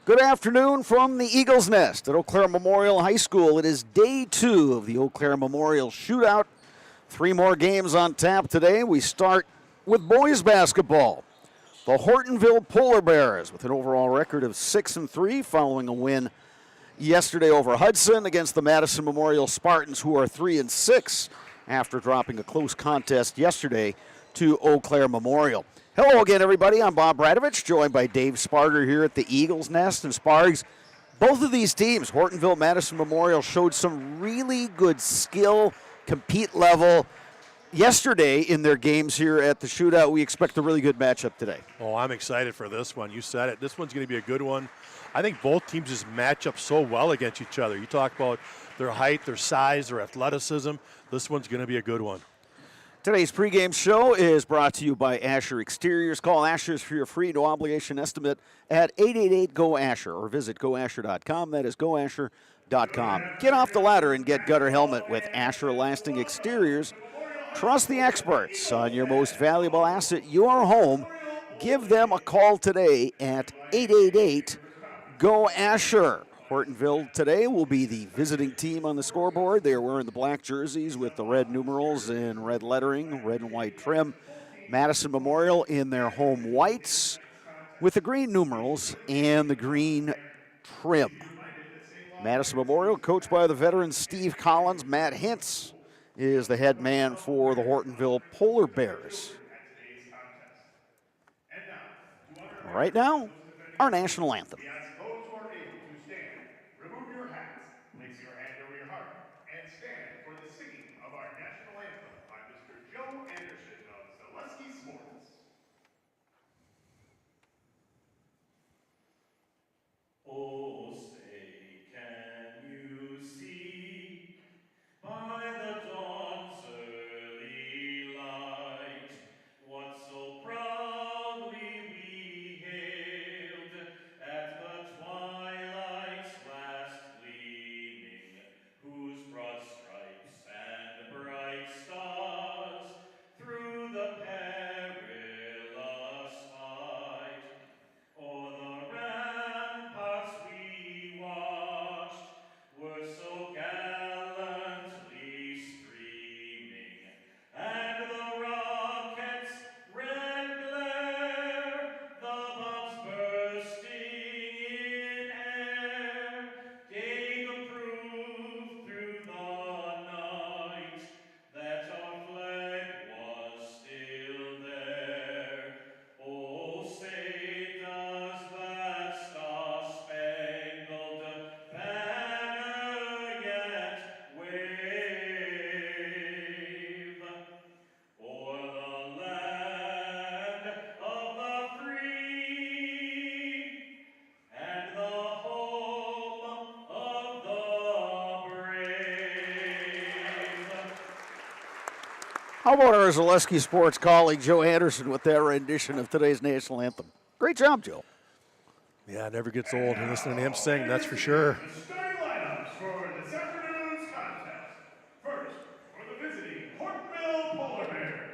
Good afternoon from the Eagles Nest at Eau Claire Memorial High School. It is day 2 of the Eau Claire Memorial Shootout. 3 more games on tap today. We start with boys basketball. The Hortonville Polar Bears with an overall record of 6-3 following a win yesterday over Hudson against the Madison Memorial Spartans, who are 3-6 after dropping a close contest yesterday to Eau Claire Memorial. Hello again, everybody. I'm Bob Bradovich, joined by Dave Sparger here at the Eagles Nest. And Spargs, both of these teams, Hortonville, Madison Memorial, showed some really good skill, compete level yesterday in their games here at the shootout. We expect a really good matchup today. Oh, I'm excited for this one. You said it. This one's going to be a good one. I think both teams just match up so well against each other. You talk about their height, their size, their athleticism. This one's going to be a good one. Today's pregame show is brought to you by Asher Exteriors. Call Asher's for your free no-obligation estimate at 888-GO-ASHER or visit goasher.com. That is goasher.com. Get off the ladder and get gutter helmet with Asher Lasting Exteriors. Trust the experts on your most valuable asset, your home. Give them a call today at 888-GO-ASHER. Hortonville today will be the visiting team on the scoreboard. They are wearing the black jerseys with the red numerals and red lettering, red and white trim. Madison Memorial in their home whites with the green numerals and the green trim. Madison Memorial, coached by the veteran Steve Collins. Matt Hintz is the head man for the Hortonville Polar Bears. Right now, our national anthem. Oh, say, can you see by the dawn's early light what so proudly we hailed at the twilight's last gleaming, whose broad stripes and bright stars through the perilous fight o'er the ramparts we watched were so gallantly streaming, and the rockets' red glare, the bombs bursting in air, gave proof through the night that our flag was still there. Oh, say does that star-spangled banner yet wave o'er the land of the free and the home of the brave? How about our Zaleski Sports colleague, Joe Anderson, with that rendition of today's national anthem? Great job, Joe. Yeah, it never gets old listening to him sing, that's for sure. The starting lineups for this afternoon's contest. First, for the visiting Hortonville Polar Bears.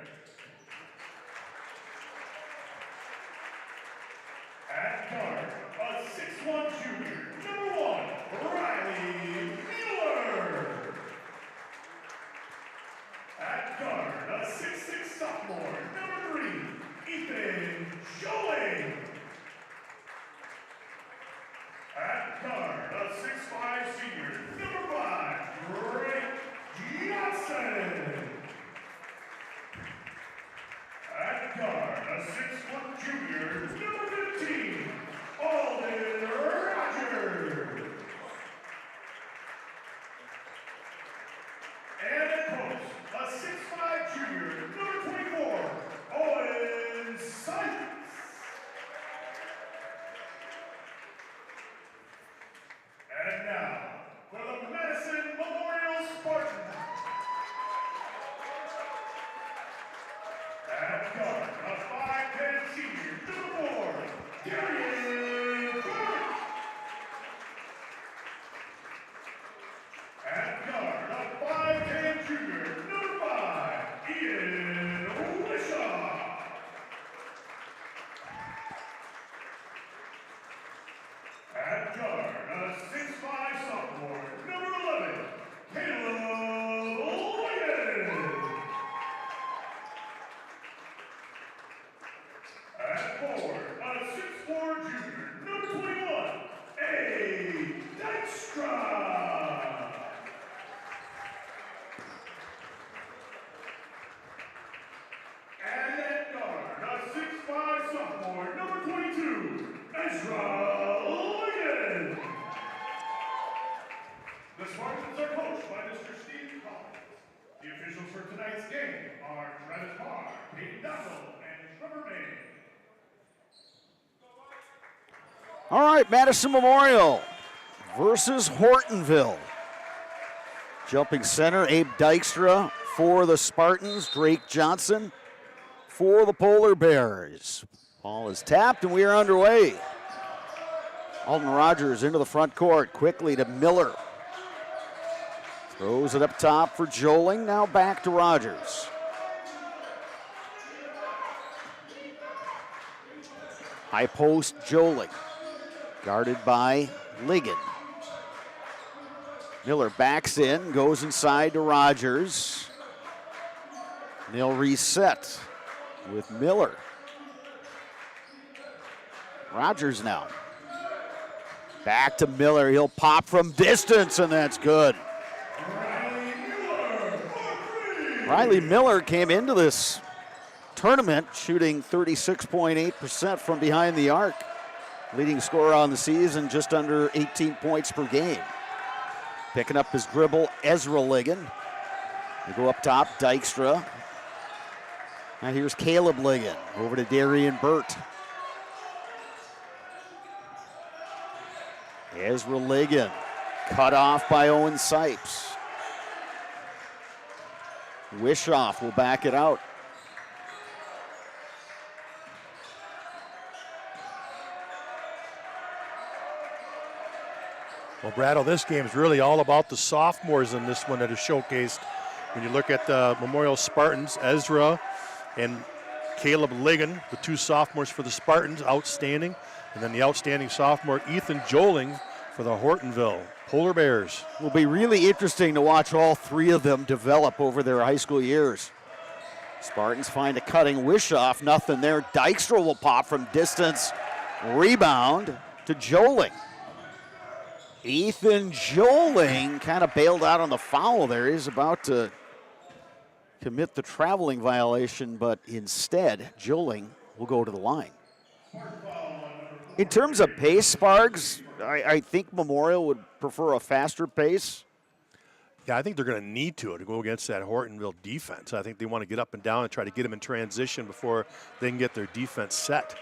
At guard, a 6'1" junior, number 1, Riley Mueller. At guard, a 6'6" sophomore, number 3, Ethan Scholing. At guard, a 6'5" At guard, a 6'5" sophomore, number 11, Caleb Williams. At forward, a 6'4" junior, number 21, A. Dykstra. And at guard, a 6'5" sophomore, number 22, Ezra Ligon. The Spartans are coached by Mr. Steve Collins. The officials for tonight's game are Travis Barr, Peyton Duffel, and Trevor May. All right, Madison Memorial versus Hortonville. Jumping center, Abe Dykstra for the Spartans. Drake Johnson for the Polar Bears. Ball is tapped and we are underway. Alton Rogers into the front court, quickly to Miller. Throws it up top for Joling, now back to Rogers. High post, Joling. Guarded by Ligon. Miller backs in, goes inside to Rogers. They'll reset with Miller. Rogers now. Back to Miller, he'll pop from distance, and that's good. Riley Miller came into this tournament shooting 36.8% from behind the arc. Leading scorer on the season, just under 18 points per game. Picking up his dribble, Ezra Ligon. They go up top, Dykstra. Now here's Caleb Ligon, over to Darian Burt. Ezra Ligon, cut off by Owen Sipes. Wishoff will back it out. Well, Brattle, this game is really all about the sophomores in this one that is showcased. When you look at the Memorial Spartans, Ezra and Caleb Ligon, the two sophomores for the Spartans, outstanding. And then the outstanding sophomore, Ethan Joling, for the Hortonville Polar Bears. Will be really interesting to watch all three of them develop over their high school years. Spartans find a cutting Wishoff, nothing there. Dykstra will pop from distance. Rebound to Joling. Ethan Joling kind of bailed out on the foul there. He's about to commit the traveling violation, but instead, Joling will go to the line. In terms of pace, Spargs, I think Memorial would prefer a faster pace. Yeah, I think they're going to need to go against that Hortonville defense. I think they want to get up and down and try to get them in transition before they can get their defense set.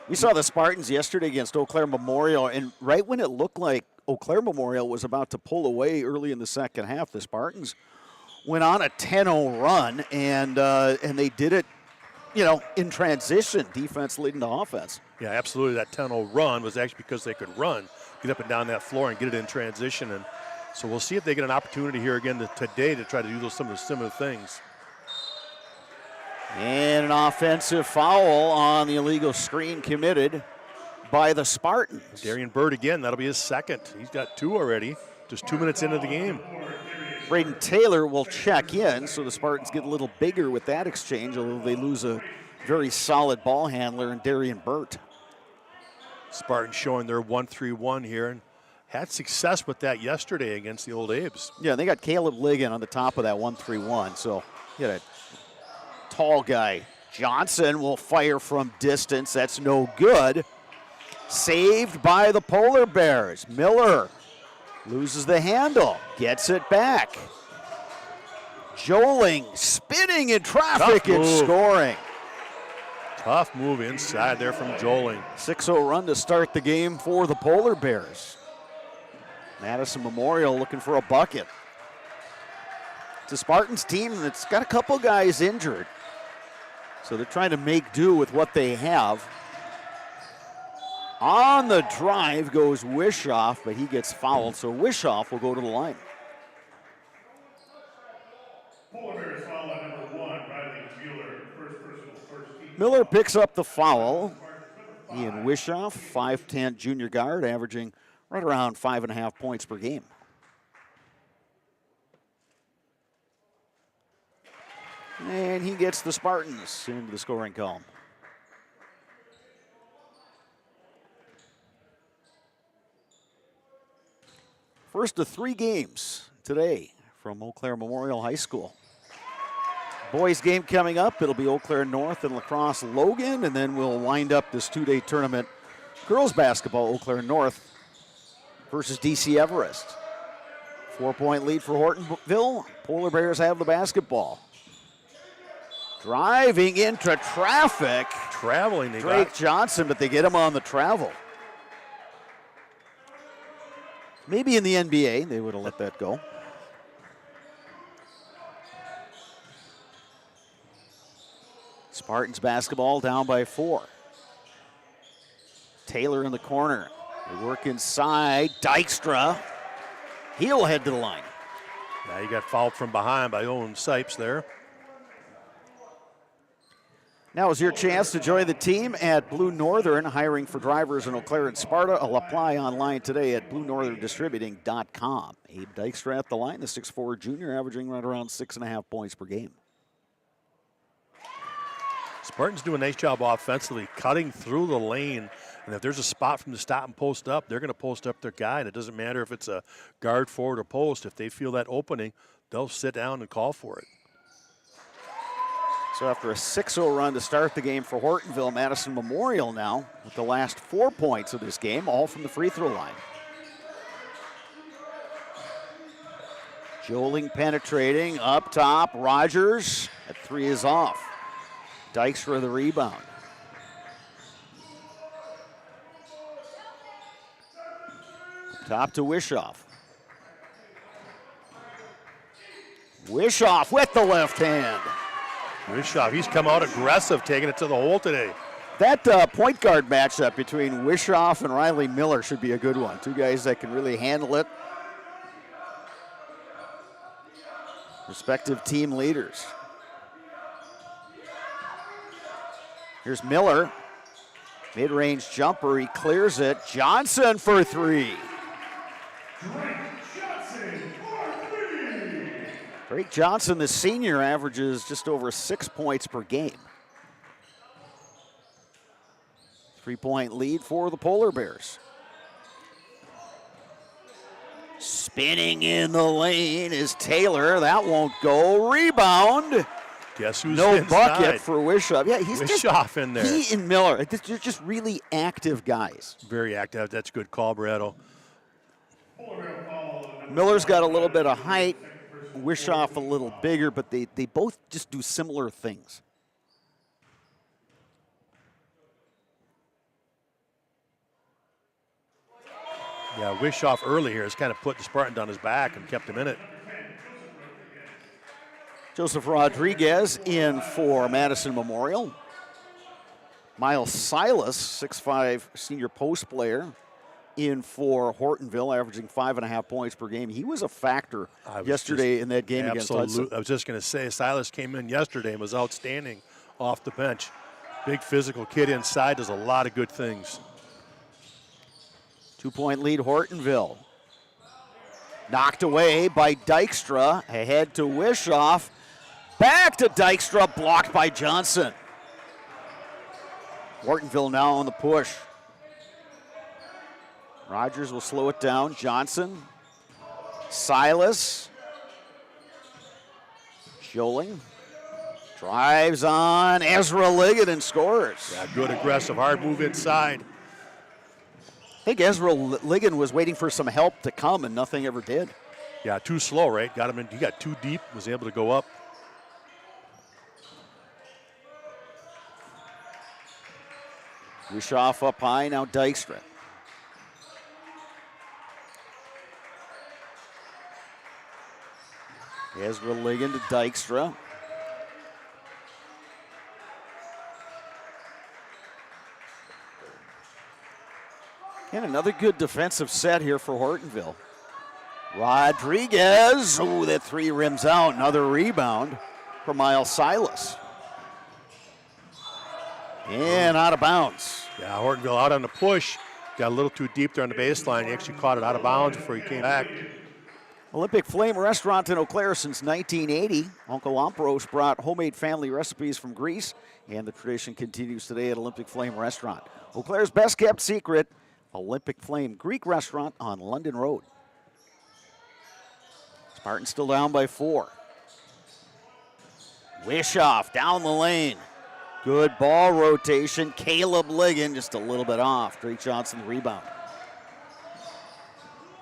We saw the Spartans yesterday against Eau Claire Memorial, and right when it looked like Eau Claire Memorial was about to pull away early in the second half, the Spartans went on a 10-0 run, and they did it, in transition, defense leading to offense. Yeah, absolutely. That 10-0 run was actually because they could run, get up and down that floor and get it in transition. And so we'll see if they get an opportunity here again today to try to do some of the similar things. And an offensive foul on the illegal screen committed by the Spartans. Darian Bird again, that'll be his second. He's got two already, just 2 minutes into the game. Braden Taylor will check in, so the Spartans get a little bigger with that exchange, although they lose a very solid ball handler in Darian Burt. Spartans showing their 1-3-1 here and had success with that yesterday against the Old Abes. Yeah, they got Caleb Ligon on the top of that 1-3-1, so you got a tall guy. Johnson will fire from distance. That's no good. Saved by the Polar Bears. Miller loses the handle, gets it back. Joling spinning in traffic and scoring. Tough move inside there from Joling. 6-0 run to start the game for the Polar Bears. Madison Memorial looking for a bucket. It's a Spartans team that's got a couple guys injured, so they're trying to make do with what they have. On the drive goes Wishoff, but he gets fouled, so Wishoff will go to the line. Polar Bears foul at number 1, Riley Mueller, first personal, first team. Miller picks up the foul. Ian Wishoff, 5'10 junior guard, averaging right around 5.5 points per game. And he gets the Spartans into the scoring column. First of 3 games today from Eau Claire Memorial High School. Boys game coming up. It'll be Eau Claire North and La Crosse Logan, and then we'll wind up this 2-day tournament. Girls basketball, Eau Claire North versus DC Everest. 4-point lead for Hortonville. Polar Bears have the basketball. Driving into traffic. Traveling, Drake Johnson, but they get him on the travel. Maybe in the NBA, they would have let that go. Spartans basketball down by 4. Taylor in the corner. They work inside. Dykstra. He'll head to the line. Yeah, he got fouled from behind by Owen Sipes there. Now is your chance to join the team at Blue Northern, hiring for drivers in Eau Claire and Sparta. I'll apply online today at BlueNorthernDistributing.com. Abe Dykstra at the line, the 6'4 junior, averaging right around 6.5 points per game. Spartans do a nice job offensively, cutting through the lane. And if there's a spot from the stop and post up, they're going to post up their guy. And it doesn't matter if it's a guard, forward, or post. If they feel that opening, they'll sit down and call for it. So after a 6-0 run to start the game for Hortonville, Madison Memorial now with the last 4 points of this game, all from the free throw line. Joling penetrating up top. Rogers at 3 is off. Dykstra the rebound. Top to Wishoff. Wishoff with the left hand. Wishoff, he's come out aggressive, taking it to the hole today. That point guard matchup between Wishoff and Riley Miller should be a good one. 2 guys that can really handle it. Respective team leaders. Here's Miller. Mid-range jumper, he clears it. Johnson for 3. Drake Johnson, the senior, averages just over 6 points per game. 3-point lead for the Polar Bears. Spinning in the lane is Taylor. That won't go. Rebound. Guess who's no inside? Bucket for Wishoff. Yeah, he's Wishoff in there. He and Miller, they're just really active guys. Very active. That's a good call, Bretto. Miller's got a little bit of height. Wishoff a little bigger, but they both just do similar things. Yeah, Wishoff early here has kind of put the Spartans on his back and kept him in it. Joseph Rodriguez in for Madison Memorial. Miles Silas, 6'5 senior post player, in for Hortonville, averaging 5.5 points per game. He was a factor yesterday in that game against Hudson. I was just going to say, Silas came in yesterday and was outstanding off the bench. Big physical kid inside, does a lot of good things. 2-point lead, Hortonville. Knocked away by Dykstra, ahead to Wishoff. Back to Dykstra, blocked by Johnson. Hortonville now on the push. Rogers will slow it down. Johnson, Silas, Joling, drives on Ezra Liggett and scores. Yeah, good aggressive, hard move inside. I think Ezra Liggett was waiting for some help to come and nothing ever did. Yeah, too slow, right? Got him in, he got too deep, was able to go up. Wishoff up high, now Dykstra. Ezra Liggett to Dykstra. And another good defensive set here for Hortonville. Rodriguez, oh, that 3 rims out. Another rebound for Miles Silas. And out of bounds. Yeah, Hortonville out on the push. got a little too deep there on the baseline. He actually caught it out of bounds before he came back. Olympic Flame Restaurant in Eau Claire since 1980. Uncle Lampros brought homemade family recipes from Greece, and the tradition continues today at Olympic Flame Restaurant. Eau Claire's best kept secret, Olympic Flame Greek Restaurant on London Road. Spartans still down by 4. Wishoff down the lane. Good ball rotation. Caleb Ligon just a little bit off. Drake Johnson the rebound.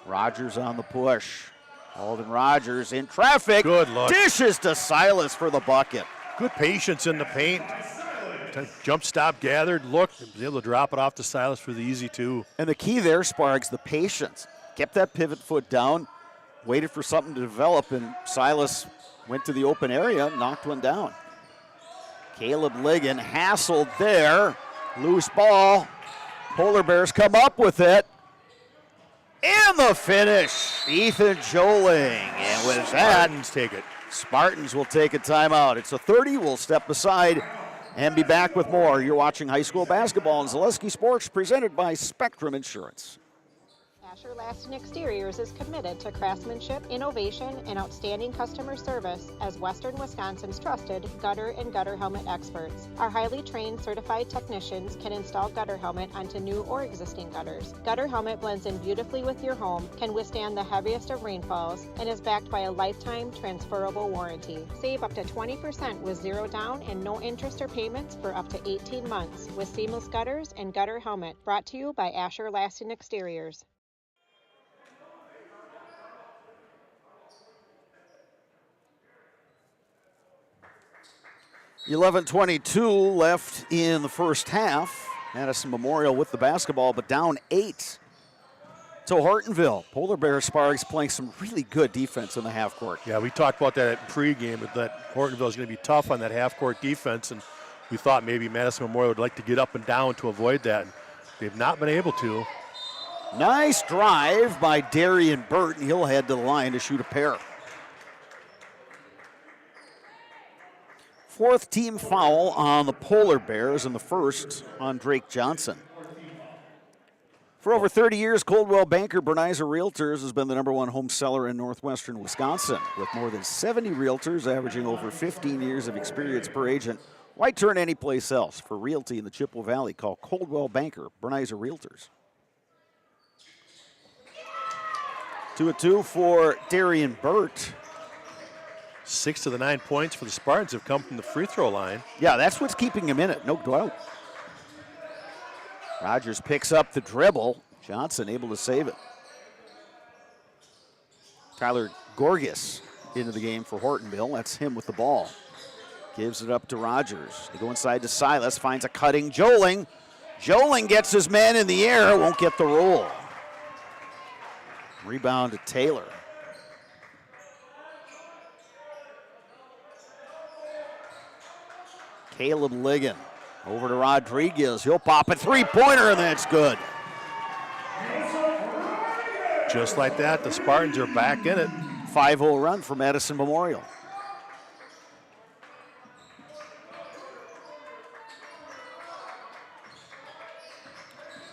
Rogers on the push. Alden Rogers in traffic. Good look. Dishes to Silas for the bucket. Good patience in the paint. Jump stop, gathered, looked, was able to drop it off to Silas for the easy 2. And the key there, Sparks, the patience. Kept that pivot foot down, waited for something to develop, and Silas went to the open area, knocked one down. Caleb Ligon hassled there. Loose ball. Polar Bears come up with it. And the finish, Ethan Joling. And with that, Spartans take it. Spartans will take a timeout. It's a 30. We'll step aside and be back with more. You're watching high school basketball on Zaleski Sports, presented by Spectrum Insurance. Asher Laston Exteriors is committed to craftsmanship, innovation, and outstanding customer service as Western Wisconsin's trusted gutter and gutter helmet experts. Our highly trained certified technicians can install gutter helmet onto new or existing gutters. Gutter helmet blends in beautifully with your home, can withstand the heaviest of rainfalls, and is backed by a lifetime transferable warranty. Save up to 20% with zero down and no interest or payments for up to 18 months with seamless gutters and gutter helmet. Brought to you by Asher Laston Exteriors. 11:22 left in the first half. Madison Memorial with the basketball, but down 8. So Hortonville, Polar Bear Sparks playing some really good defense in the half court. Yeah, we talked about that at pregame, that Hortonville is going to be tough on that half court defense, and we thought maybe Madison Memorial would like to get up and down to avoid that. And they've not been able to. Nice drive by Darian Burton. He'll head to the line to shoot a pair. 4th team foul on the Polar Bears, and the first on Drake Johnson. For over 30 years, Coldwell Banker Bernizer Realtors has been the #1 home seller in northwestern Wisconsin. With more than 70 realtors averaging over 15 years of experience per agent, why turn anyplace else? For realty in the Chippewa Valley, call Coldwell Banker Bernizer Realtors. 2-2 for Darian Burt. 6 of the 9 points for the Spartans have come from the free throw line. Yeah, that's what's keeping him in it, no doubt. Rogers picks up the dribble. Johnson able to save it. Tyler Gorgas into the game for Hortonville. That's him with the ball. Gives it up to Rogers. They go inside to Silas, finds a cutting Joling. Joling gets his man in the air, won't get the roll. Rebound to Taylor. Caleb Ligon over to Rodriguez. He'll pop a three-pointer, and that's good. Just like that, the Spartans are back in it. 5-0 run for Madison Memorial.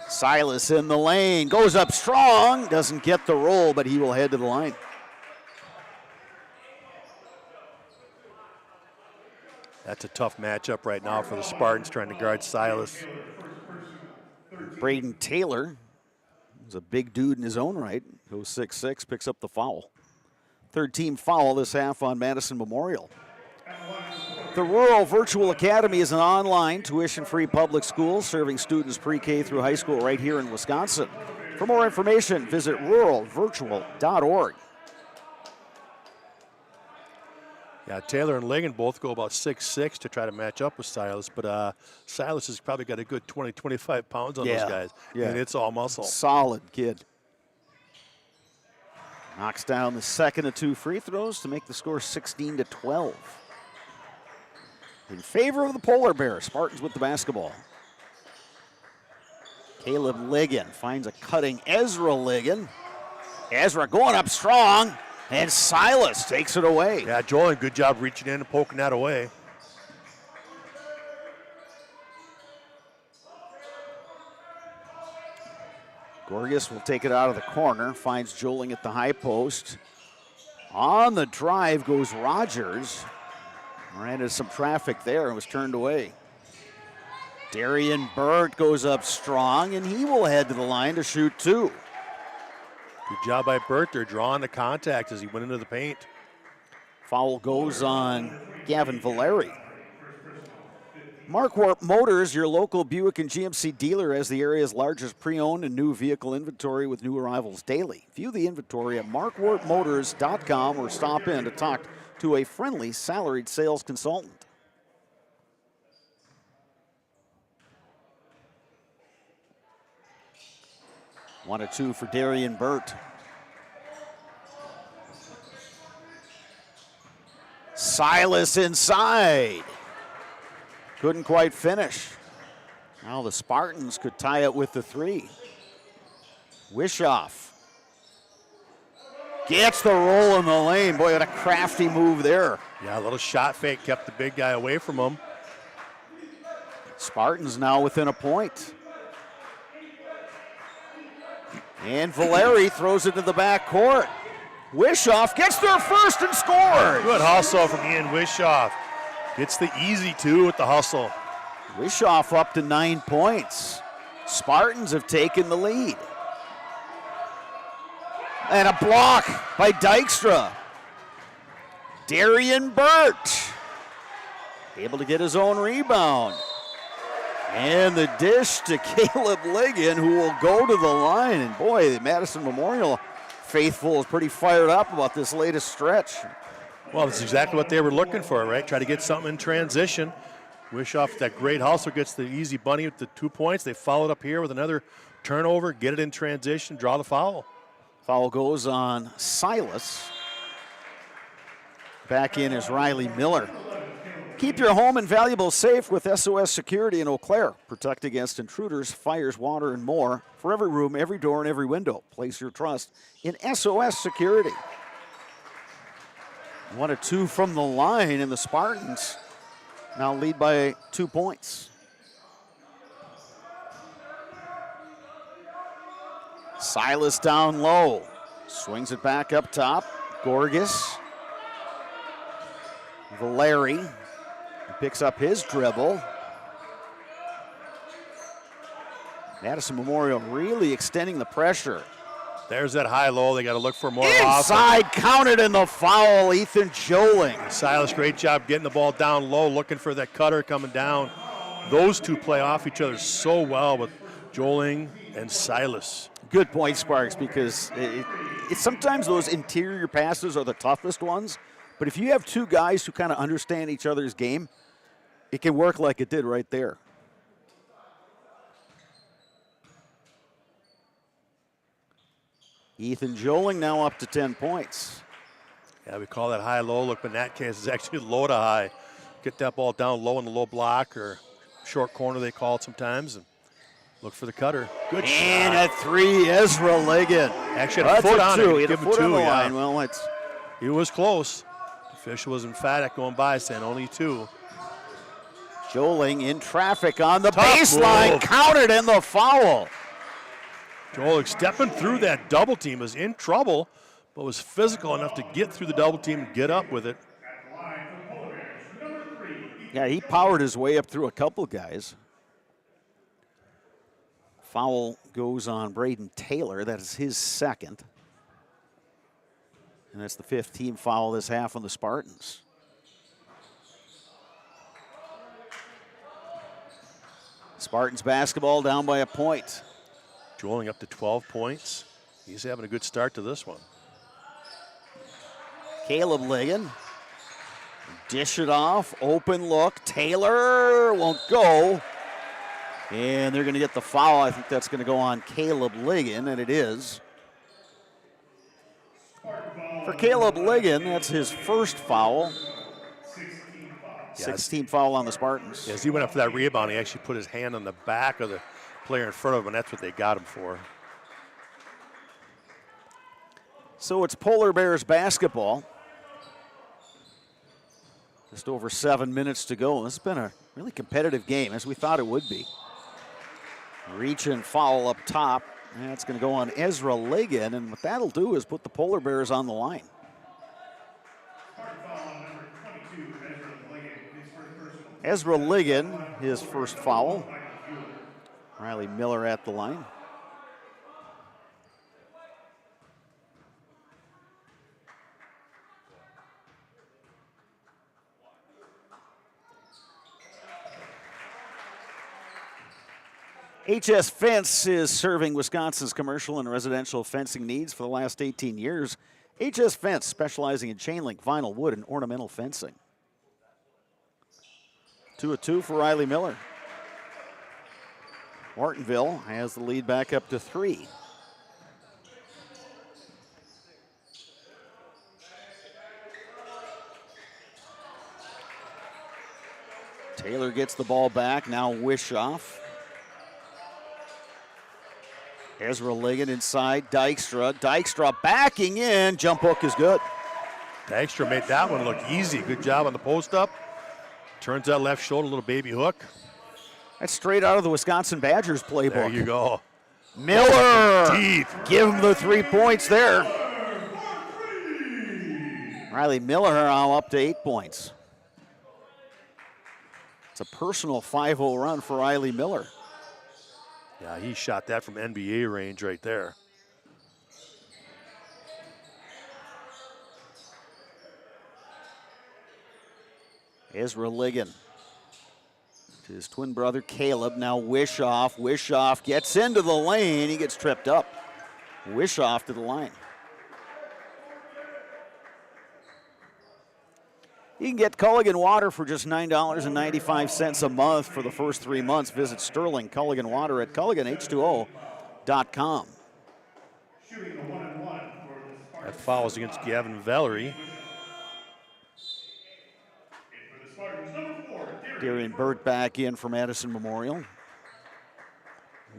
Silas in the lane, goes up strong, doesn't get the roll, but he will head to the line. That's a tough matchup right now for the Spartans trying to guard Silas. Braden Taylor is a big dude in his own right. Goes 6'6", picks up the foul. 3rd team foul this half on Madison Memorial. The Rural Virtual Academy is an online tuition-free public school serving students pre-K through high school right here in Wisconsin. For more information, visit ruralvirtual.org. Yeah, Taylor and Ligon both go about 6'6" to try to match up with Silas, but Silas has probably got a good 20, 25 pounds on those guys. Yeah. And it's all muscle. Solid kid. Knocks down the second of 2 free throws to make the score 16-12. In favor of the Polar Bears, Spartans with the basketball. Caleb Ligon finds a cutting Ezra Ligon. Ezra going up strong. And Silas takes it away. Yeah, Joel, good job reaching in and poking that away. Gorgas will take it out of the corner, finds Joling at the high post. On the drive goes Rogers. Ran into some traffic there and was turned away. Darian Burt goes up strong, and he will head to the line to shoot 2. Good job by Burt. They're drawing the contact as he went into the paint. Foul goes on Gavin Valeri. Marquardt Motors, your local Buick and GMC dealer, has the area's largest pre-owned and new vehicle inventory with new arrivals daily. View the inventory at marquardtmotors.com or stop in to talk to a friendly salaried sales consultant. One or two for Darian Burt. Silas inside. Couldn't quite finish. Now the Spartans could tie it with the 3. Wishoff gets the roll in the lane. Boy, what a crafty move there. Yeah, a little shot fake kept the big guy away from him. Spartans now within a point. And Valeri throws it to the back court. Wishoff gets there first and scores. Good hustle from Ian Wishoff. Gets the easy 2 with the hustle. Wishoff up to 9 points. Spartans have taken the lead. And a block by Dykstra. Darian Burt able to get his own rebound. And the dish to Caleb Ligon, who will go to the line. And boy, the Madison Memorial faithful is pretty fired up about this latest stretch. Well, that's exactly what they were looking for, right? Try to get something in transition. Wishoff, that great hustle, gets the easy bunny with the 2 points. They followed up here with another turnover, get it in transition, draw the foul. Foul goes on Silas. Back in is Riley Miller. Keep your home and valuables safe with SOS Security in Eau Claire. Protect against intruders, fires, water, and more. For every room, every door, and every window, place your trust in SOS Security. 1 or 2 from the line, and the Spartans now lead by 2 points. Silas down low. Swings it back up top. Gorgas. Valeri picks up his dribble. Madison Memorial really extending the pressure. There's that high-low. They got to look for more Inside, offense. Counted in the foul, Ethan Joling. Silas, great job getting the ball down low, looking for that cutter coming down. Those two play off each other so well with Joling and Silas. Good point, Sparks, because it's sometimes those interior passes are the toughest ones. But if you have 2 guys who kind of understand each other's game, it can work like it did right there. Ethan Joling now up to 10 points. Yeah, we call that high-low. Look, but in that case, it's actually low to high. Get that ball down low in the low block or short corner, they call it sometimes, and look for the cutter. Good shot. And a 3, Ezra Ligon. Actually had a foot on it. He had a foot on the line. Well, he was close. The official was emphatic going by, saying only 2. Joling in traffic on the baseline, move. Counted in the foul. Joling stepping through that double team, was in trouble, but was physical enough to get through the double team and get up with it. Yeah, he powered his way up through a couple guys. Foul goes on Braden Taylor. That is his second. And that's the 5th team foul this half on the Spartans. Spartans basketball down by a point. Joling up to 12 points. He's having a good start to this one. Caleb Ligon. Dish it off. Open look. Taylor won't go. And they're going to get the foul. I think that's going to go on Caleb Ligon, and it is. For Caleb Ligon, that's his first foul. 16 foul on the Spartans. As he went up for that rebound, he actually put his hand on the back of the player in front of him, and that's what they got him for. So it's Polar Bears basketball. Just over 7 minutes to go. This has been a really competitive game, as we thought it would be. Reach and foul up top That's going to go on Ezra Ligon, and what that'll do is put the Polar Bears on the line. Ezra Ligon, his first foul. Riley Miller at the line. HS Fence is serving Wisconsin's commercial and residential fencing needs for the last 18 years. HS Fence, specializing in chain link, vinyl, wood, and ornamental fencing. 2-2 for Riley Miller. Hortonville has the lead back up to 3. Taylor gets the ball back, now Wishoff. Ezra Ligon inside, Dykstra. Dykstra backing in, jump hook is good. Dykstra made that one look easy. Good job on the post up. Turns that left shoulder, little baby hook. That's straight out of the Wisconsin Badgers playbook. There you go. Miller, Deep. Give him the 3 points there. Riley Miller now up to 8 points. It's a personal 5-0 run for Riley Miller. Yeah, he shot that from NBA range right there. Ezra Ligon to his twin brother Caleb. Now Wishoff. Wishoff gets into the lane. He gets tripped up. Wishoff to the line. You can get Culligan Water for just $9.95 a month for the first 3 months. Visit Sterling Culligan Water at CulliganH2O.com. That foul's against Gavin Valerie. Darian Burt back in for Madison Memorial.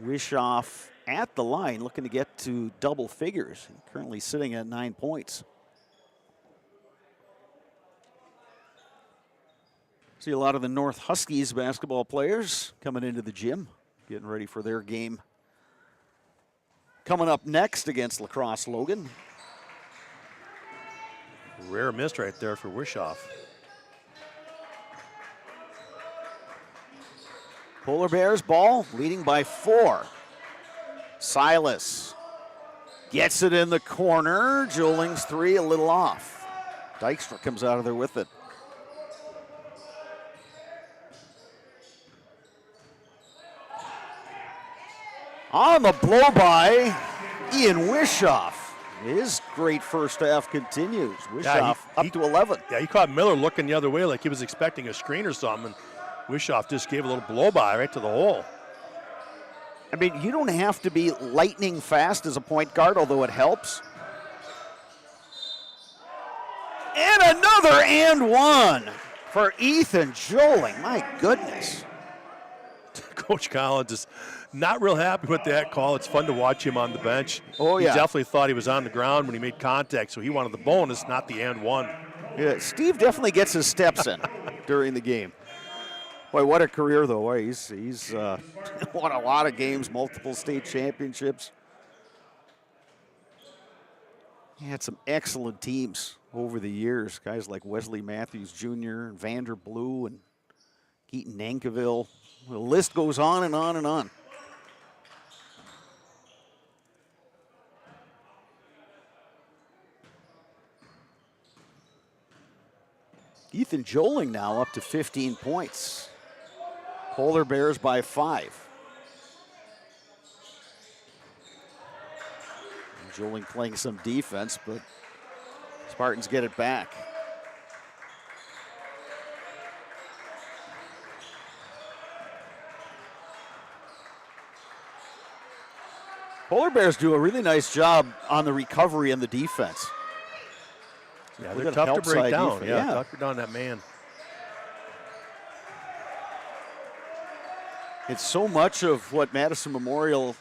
Wishoff at the line, looking to get to double figures. Currently sitting at 9 points. See a lot of the North Huskies basketball players coming into the gym, getting ready for their game. Coming up next against La Crosse Logan. Rare miss right there for Wishoff. Polar Bears ball leading by 4. Silas gets it in the corner. Joling's 3 a little off. Dykstra comes out of there with it. On the blow by, Ian Wishoff. His great first half continues. Wishoff up to 11. Yeah, he caught Miller looking the other way like he was expecting a screen or something. Wishoff just gave a little blow by right to the hole. I mean, you don't have to be lightning fast as a point guard, although it helps. And another and one for Ethan Joling. My goodness. Coach Collins is not real happy with that call. It's fun to watch him on the bench. Oh, yeah. He definitely thought he was on the ground when he made contact, so he wanted the bonus, not the and one. Yeah, Steve definitely gets his steps in during the game. Boy, what a career, though. Boy, he's won a lot of games, multiple state championships. He had some excellent teams over the years. Guys like Wesley Matthews Jr., and Vander Blue, and Keaton Nankiville. The list goes on and on and on. Ethan Joling now up to 15 points. Polar Bears by 5. Joling playing some defense, but Spartans get it back. Polar Bears do a really nice job on the recovery and the defense. Yeah, they're tough to break down. Yeah, tough to break down that man. It's so much of what Madison Memorial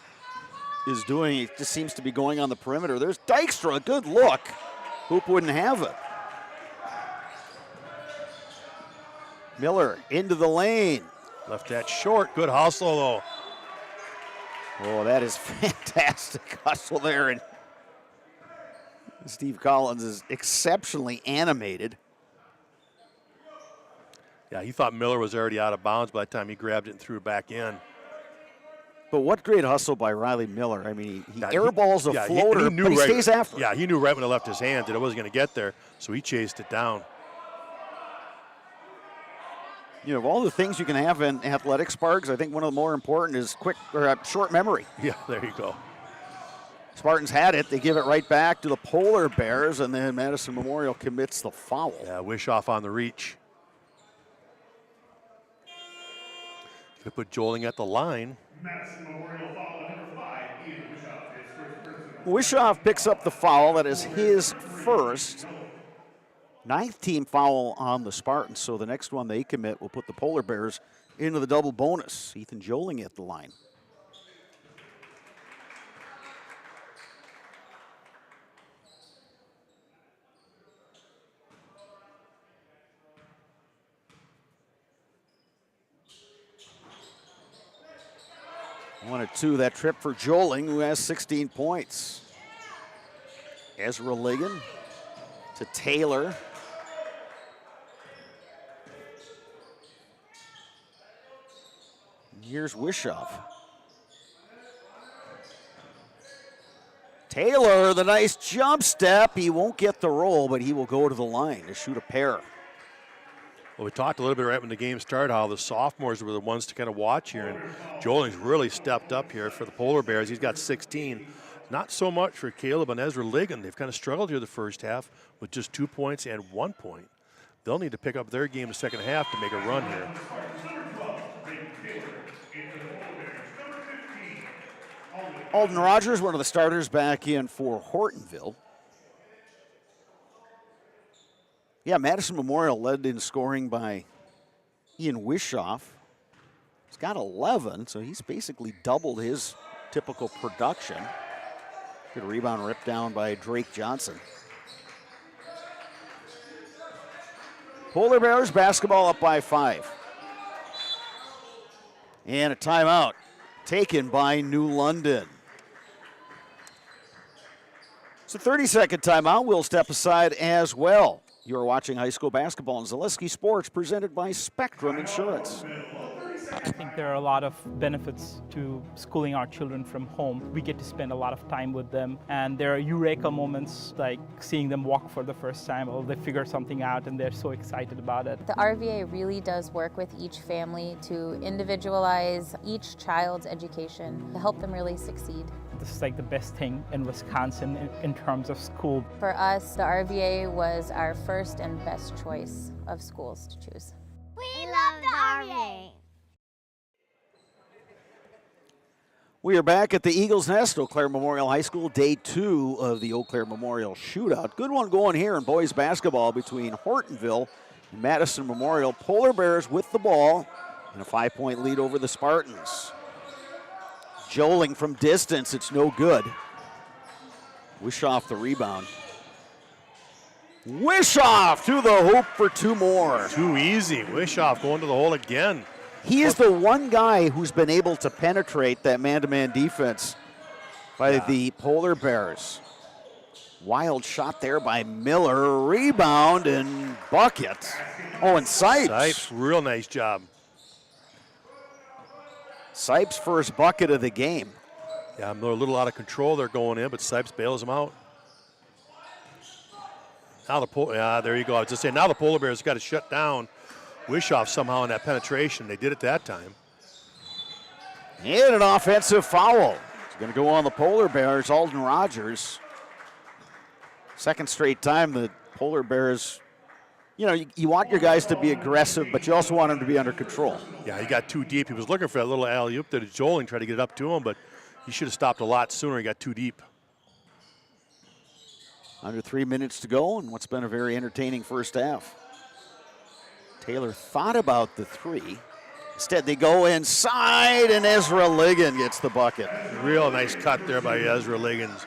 is doing, it just seems to be going on the perimeter. There's Dykstra, a good look. Hoop wouldn't have it. Miller into the lane. Left that short. Good hustle, though. Oh, that is fantastic hustle there. And Steve Collins is exceptionally animated. Yeah, he thought Miller was already out of bounds by the time he grabbed it and threw it back in. But what great hustle by Riley Miller. I mean, he airballs a floater, but he stays after. Yeah, he knew right when it left his hands that it wasn't going to get there, so he chased it down. You know, of all the things you can have in athletics, Sparks, I think one of the more important is short memory. Yeah, there you go. Spartans had it. They give it right back to the Polar Bears, and then Madison Memorial commits the foul. Yeah, Wishoff on the reach. They put Joling at the line. Madison Memorial foul on number 5, Ian Wishoff. His first personal. Wishoff picks up the foul. That is his first. 9th team foul on the Spartans, so the next one they commit will put the Polar Bears into the double bonus. Ethan Joling at the line. One or two that trip for Joling, who has 16 points. Ezra Ligon to Taylor. Here's Wishoff. Taylor, the nice jump step. He won't get the roll, but he will go to the line to shoot a pair. Well, we talked a little bit right when the game started how the sophomores were the ones to kind of watch here, and Joling's really stepped up here for the Polar Bears. He's got 16. Not so much for Caleb and Ezra Ligon. They've kind of struggled here the first half with just 2 points and 1 point. They'll need to pick up their game the second half to make a run here. Alden Rogers, one of the starters, back in for Hortonville. Yeah, Madison Memorial led in scoring by Ian Wishoff. He's got 11, so he's basically doubled his typical production. Good rebound ripped down by Drake Johnson. Polar Bears basketball up by 5. And a timeout taken by New London. It's a 30-second timeout. We'll step aside as well. You're watching high school basketball on Zaleski Sports, presented by Spectrum Insurance. I think there are a lot of benefits to schooling our children from home. We get to spend a lot of time with them, and there are eureka moments like seeing them walk for the first time, or they figure something out and they're so excited about it. The RVA really does work with each family to individualize each child's education to help them really succeed. This is like the best thing in Wisconsin in terms of school. For us, the RVA was our first and best choice of schools to choose. We love the RVA. We are back at the Eagles Nest, Eau Claire Memorial High School, day 2 of the Eau Claire Memorial Shootout. Good one going here in boys basketball between Hortonville and Madison Memorial. Polar Bears with the ball and a 5-point lead over the Spartans. Joling from distance, it's no good. Wishoff the rebound. Wishoff to the hoop for 2 more. Too easy. Wishoff going to the hole again. He is the one guy who's been able to penetrate that man-to-man defense by the Polar Bears. Wild shot there by Miller. Rebound and bucket. Oh, and Sipes. Sipes, real nice job. Sipes' first bucket of the game. Yeah, they're a little out of control. They're going in, but Sipes bails them out. Now there you go. I was just saying, now the Polar Bears got to shut down Wishoff somehow in that penetration. They did it that time. And an offensive foul. It's going to go on the Polar Bears. Alden Rogers. Second straight time the Polar Bears, you know, you want your guys to be aggressive, but you also want them to be under control. Yeah, he got too deep. He was looking for that little alley-oop that Joling tried to get it up to him, but he should have stopped a lot sooner. He got too deep. Under 3 minutes to go, and what's been a very entertaining first half. Taylor thought about the 3. Instead, they go inside, and Ezra Ligon gets the bucket. Real nice cut there by Ezra Liggins.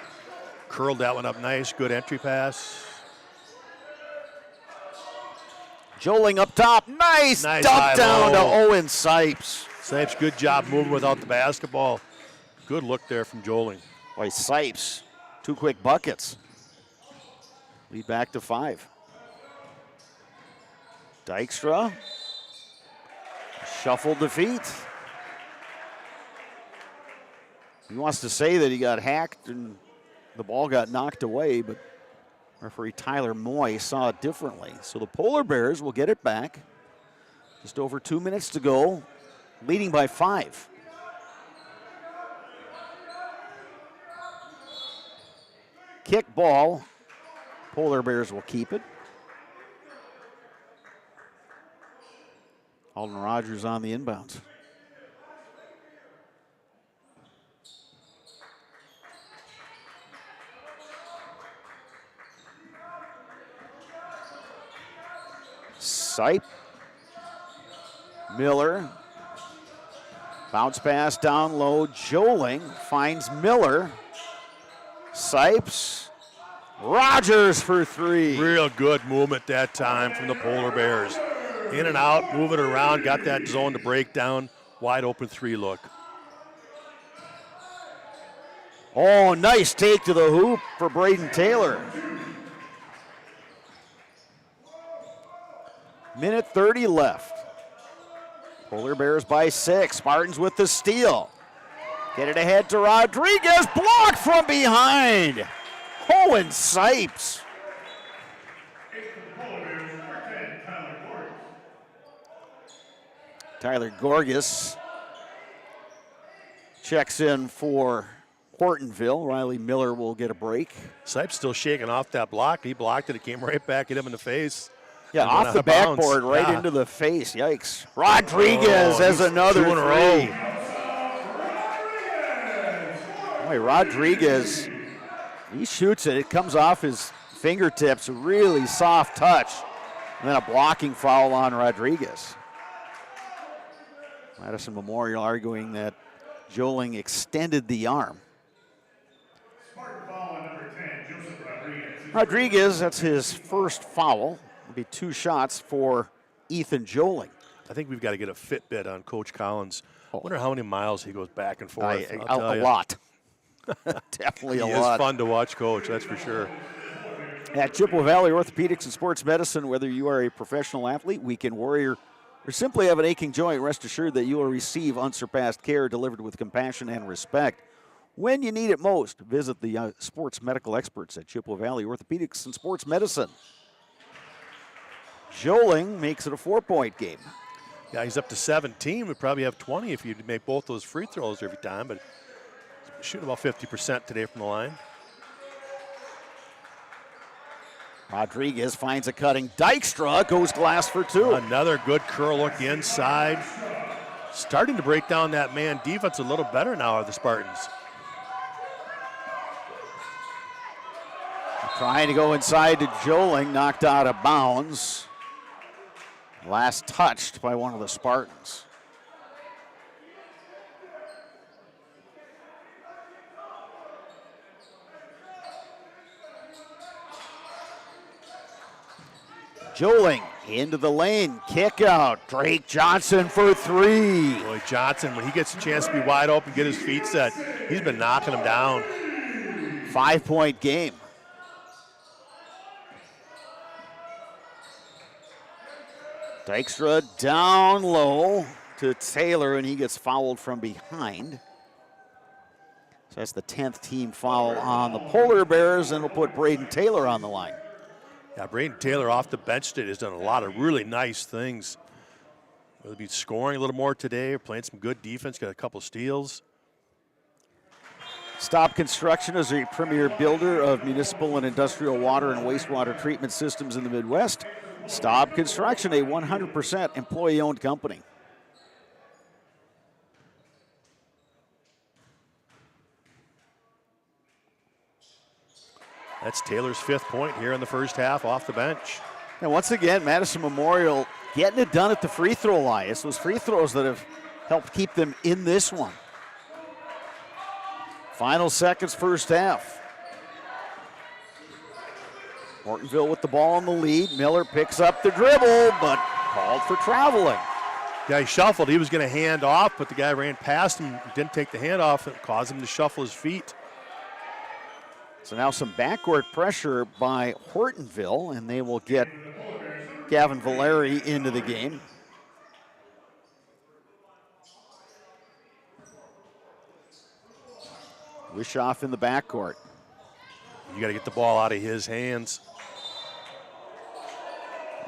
Curled that one up nice. Good entry pass. Joling up top. Nice dump down to Owen Sipes. Sipes, good job moving without the basketball. Good look there from Joling. Boy, Sipes, 2 quick buckets. Lead back to 5. Dykstra. Shuffled the feet. He wants to say that he got hacked and the ball got knocked away, but referee Tyler Moy saw it differently. So the Polar Bears will get it back. Just over 2 minutes to go, leading by 5. Kick ball. Polar Bears will keep it. Alden Rogers on the inbounds. Sipe. Miller. Bounce pass down low. Joling finds Miller. Sipes. Rogers for 3. Real good movement that time from the Polar Bears. In and out, moving around, got that zone to break down. Wide open 3 look. Oh, nice take to the hoop for Braden Taylor. Minute 30 left. Polar Bears by 6. Spartans with the steal. Get it ahead to Rodriguez. Blocked from behind. Owen Sipes. Tyler Gorgas checks in for Hortonville. Riley Miller will get a break. Sipes still shaking off that block. He blocked it. It came right back at him in the face. Yeah, off the backboard, right into the face. Yikes. Rodriguez has another 2 in a row. 3. Boy, Rodriguez, he shoots it. It comes off his fingertips. A really soft touch. And then a blocking foul on Rodriguez. Madison Memorial arguing that Joling extended the arm. Rodriguez, that's his first foul. It'll be 2 shots for Ethan Joling. I think we've got to get a Fitbit on Coach Collins. I wonder how many miles he goes back and forth. A lot. Definitely a lot. He is fun to watch, Coach, that's for sure. At Chippewa Valley Orthopedics and Sports Medicine, whether you are a professional athlete, weekend warrior, or simply have an aching joint, rest assured that you will receive unsurpassed care delivered with compassion and respect. When you need it most, visit the sports medical experts at Chippewa Valley Orthopedics and Sports Medicine. Joling makes it a 4-point game. Yeah, he's up to 17. We'd probably have 20 if you make both those free throws every time, but he's shooting about 50% today from the line. Rodriguez finds a cutting. Dykstra goes glass for 2. Another good curl look inside. Starting to break down that man defense a little better now are the Spartans. Trying to go inside to Joling, knocked out of bounds. Last touched by one of the Spartans. Joling into the lane, kick out. Drake Johnson for 3. Boy, Johnson, when he gets a chance to be wide open, get his feet set, he's been knocking them down. 5-point game. Dykstra down low to Taylor, and he gets fouled from behind. So that's the 10th team foul on the Polar Bears, and we'll put Braden Taylor on the line. Yeah, Braden Taylor off the bench today has done a lot of really nice things. Whether it be scoring a little more today or playing some good defense, got a couple steals. Stop Construction is a premier builder of municipal and industrial water and wastewater treatment systems in the Midwest. Stop Construction, a 100% employee-owned company. That's Taylor's 5th point here in the first half off the bench. And once again, Madison Memorial getting it done at the free throw line. It's those free throws that have helped keep them in this one. Final seconds, first half. Hortonville with the ball in the lead. Miller picks up the dribble, but called for traveling. Yeah, he shuffled. He was going to hand off, but the guy ran past him, didn't take the hand off, and caused him to shuffle his feet. So now some backcourt pressure by Hortonville, and they will get Gavin Valeri into the game. Wishoff in the backcourt. You got to get the ball out of his hands.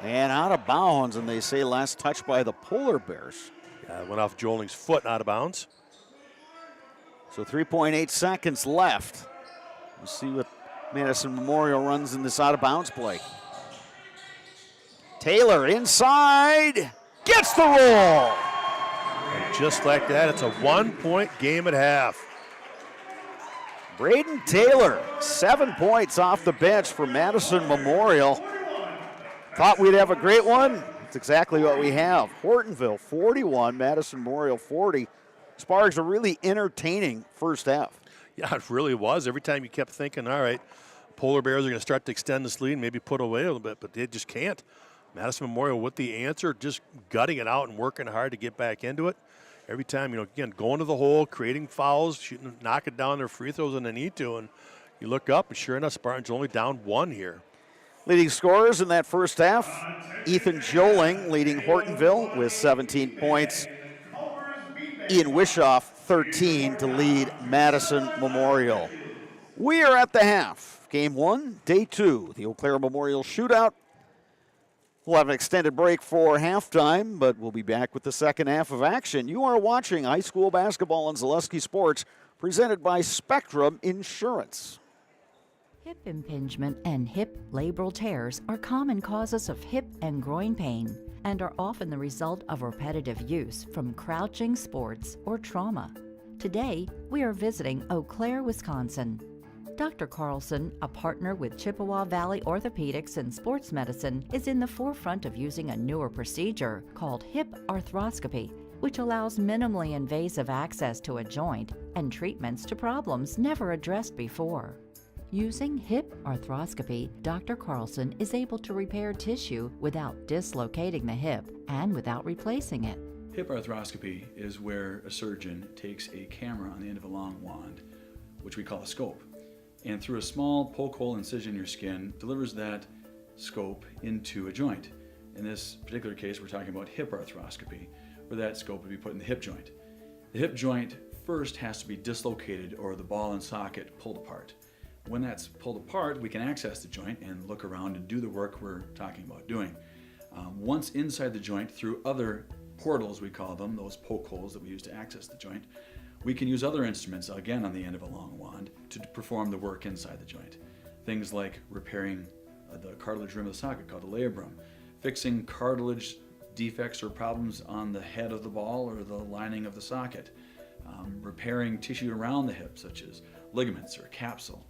And out of bounds, and they say last touch by the Polar Bears. Yeah, it went off Joling's foot and out of bounds. So 3.8 seconds left. We'll see what Madison Memorial runs in this out of bounds play. Taylor inside, gets the roll. And just like that, it's a 1-point game at half. Braden Taylor, 7 points off the bench for Madison Memorial. Thought we'd have a great one. That's exactly what we have. Hortonville 41, Madison Memorial 40. Sparks a really entertaining first half. Yeah, it really was. Every time you kept thinking, all right, Polar Bears are going to start to extend this lead and maybe put away a little bit, but they just can't. Madison Memorial with the answer, just gutting it out and working hard to get back into it. Every time, again, going to the hole, creating fouls, shooting, knocking down their free throws when they need to, and you look up, and sure enough, Spartans only down 1 here. Leading scorers in that first half, Ethan Joling leading Hortonville with 17 points. Ian Wishoff, 13 to lead Madison Memorial. We are at the half. Game 1, day 2, the Eau Claire Memorial Shootout. We'll have an extended break for halftime, but we'll be back with the second half of action. You are watching high school basketball on Zaleski Sports, presented by Spectrum Insurance. Hip impingement and hip labral tears are common causes of hip and groin pain and are often the result of repetitive use from crouching sports or trauma. Today, we are visiting Eau Claire, Wisconsin. Dr. Carlson, a partner with Chippewa Valley Orthopedics and Sports Medicine, is in the forefront of using a newer procedure called hip arthroscopy, which allows minimally invasive access to a joint and treatments to problems never addressed before. Using hip arthroscopy, Dr. Carlson is able to repair tissue without dislocating the hip and without replacing it. Hip arthroscopy is where a surgeon takes a camera on the end of a long wand, which we call a scope, and through a small poke hole incision in your skin, delivers that scope into a joint. In this particular case, we're talking about hip arthroscopy, where that scope would be put in the hip joint. The hip joint first has to be dislocated or the ball and socket pulled apart. When that's pulled apart, we can access the joint and look around and do the work we're talking about doing. Once inside the joint, through other portals, we call them, those poke holes that we use to access the joint, we can use other instruments, again on the end of a long wand, to perform the work inside the joint. Things like repairing the cartilage rim of the socket, called a labrum, fixing cartilage defects or problems on the head of the ball or the lining of the socket, repairing tissue around the hip, such as ligaments or capsule,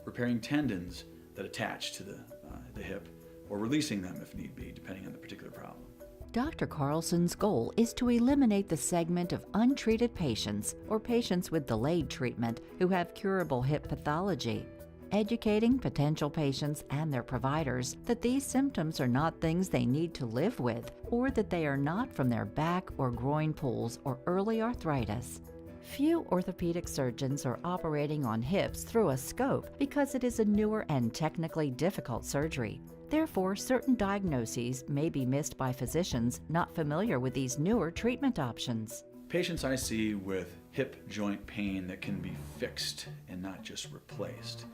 repairing tendons that attach to the hip, or releasing them if need be, depending on the particular problem. Dr. Carlson's goal is to eliminate the segment of untreated patients or patients with delayed treatment who have curable hip pathology, educating potential patients and their providers that these symptoms are not things they need to live with, or that they are not from their back or groin pulls or early arthritis. Few orthopedic surgeons are operating on hips through a scope because it is a newer and technically difficult surgery. Therefore, certain diagnoses may be missed by physicians not familiar with these newer treatment options. Patients I see with hip joint pain that can be fixed and not just replaced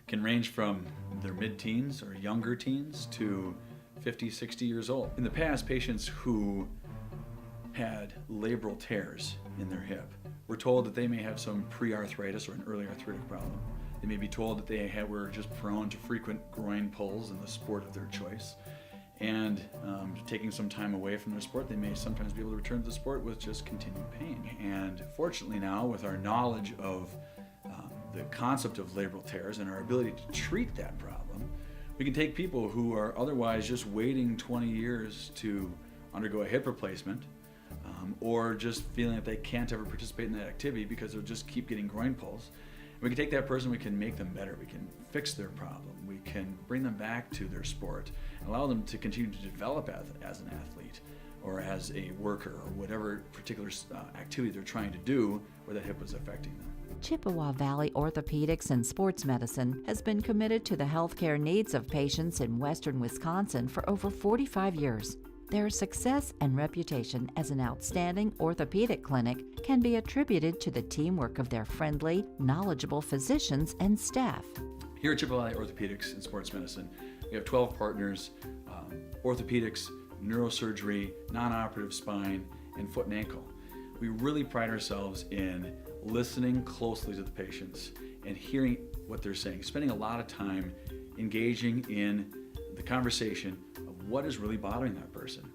can range from their mid-teens or younger teens to 50, 60 years old. In the past, patients who had labral tears in their hip were told that they may have some pre-arthritis or an early arthritic problem. They may be told that they were just prone to frequent groin pulls in the sport of their choice. And taking some time away from their sport, they may sometimes be able to return to the sport with just continued pain. And fortunately now, with our knowledge of the concept of labral tears and our ability to treat that problem, we can take people who are otherwise just waiting 20 years to undergo a hip replacement, or just feeling that they can't ever participate in that activity because they'll just keep getting groin pulls. We can take that person, we can make them better, we can fix their problem, we can bring them back to their sport, allow them to continue to develop as an athlete or as a worker or whatever particular activity they're trying to do where that hip was affecting them. Chippewa Valley Orthopedics and Sports Medicine has been committed to the healthcare needs of patients in western Wisconsin for over 45 years. Their success and reputation as an outstanding orthopedic clinic can be attributed to the teamwork of their friendly, knowledgeable physicians and staff. Here at Chippewa Valley Orthopedics and Sports Medicine, we have 12 partners, orthopedics, neurosurgery, non-operative spine, and foot and ankle. We really pride ourselves in listening closely to the patients and hearing what they're saying, spending a lot of time engaging in the conversation of what is really bothering that person.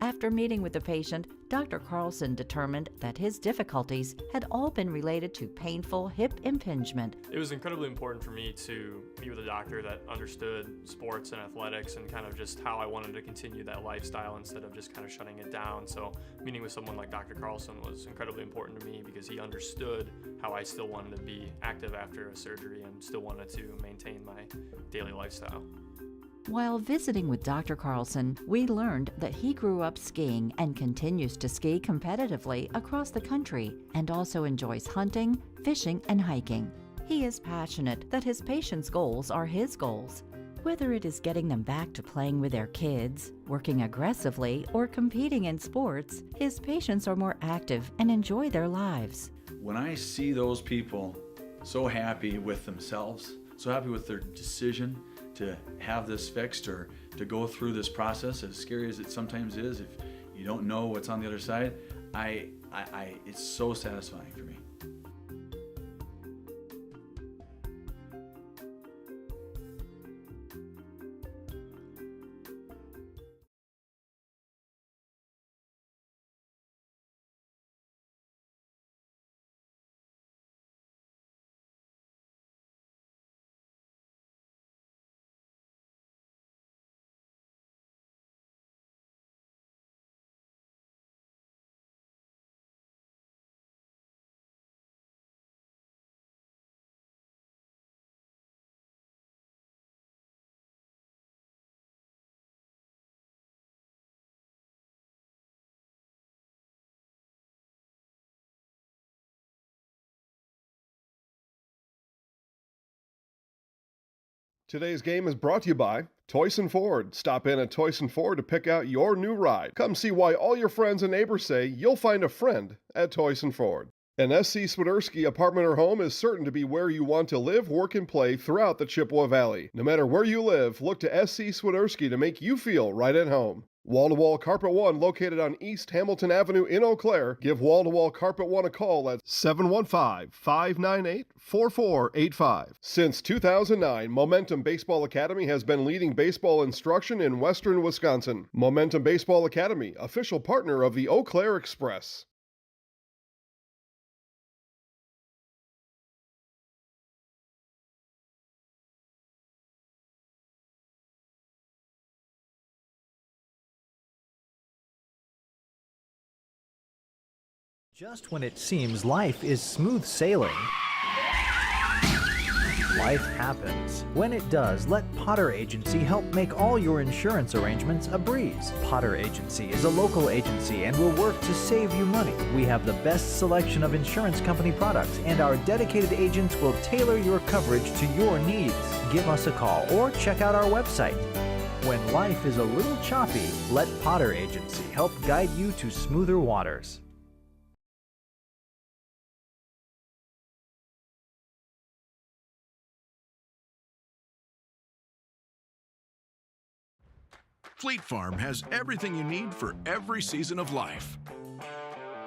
After meeting with the patient, Dr. Carlson determined that his difficulties had all been related to painful hip impingement. It was incredibly important for me to meet with a doctor that understood sports and athletics and kind of just how I wanted to continue that lifestyle instead of just kind of shutting it down. So meeting with someone like Dr. Carlson was incredibly important to me because he understood how I still wanted to be active after a surgery and still wanted to maintain my daily lifestyle. While visiting with Dr. Carlson, we learned that he grew up skiing and continues to ski competitively across the country and also enjoys hunting, fishing, and hiking. He is passionate that his patients' goals are his goals. Whether it is getting them back to playing with their kids, working aggressively, or competing in sports, his patients are more active and enjoy their lives. When I see those people so happy with themselves, so happy with their decision to have this fixed or to go through this process, as scary as it sometimes is, if you don't know what's on the other side, it's so satisfying for me. Today's game is brought to you by Toyson Ford. Stop in at Toyson Ford to pick out your new ride. Come see why all your friends and neighbors say you'll find a friend at Toyson Ford. An SC Swiderski apartment or home is certain to be where you want to live, work, and play throughout the Chippewa Valley. No matter where you live, look to SC Swiderski to make you feel right at home. Wall-to-Wall Carpet One, located on East Hamilton Avenue in Eau Claire. Give Wall-to-Wall Carpet One a call at 715-598-4485. Since 2009, Momentum Baseball Academy has been leading baseball instruction in western Wisconsin. Momentum Baseball Academy, official partner of the Eau Claire Express. Just when it seems life is smooth sailing, life happens. When it does, let Potter Agency help make all your insurance arrangements a breeze. Potter Agency is a local agency and will work to save you money. We have the best selection of insurance company products, and our dedicated agents will tailor your coverage to your needs. Give us a call or check out our website. When life is a little choppy, let Potter Agency help guide you to smoother waters. Fleet Farm has everything you need for every season of life.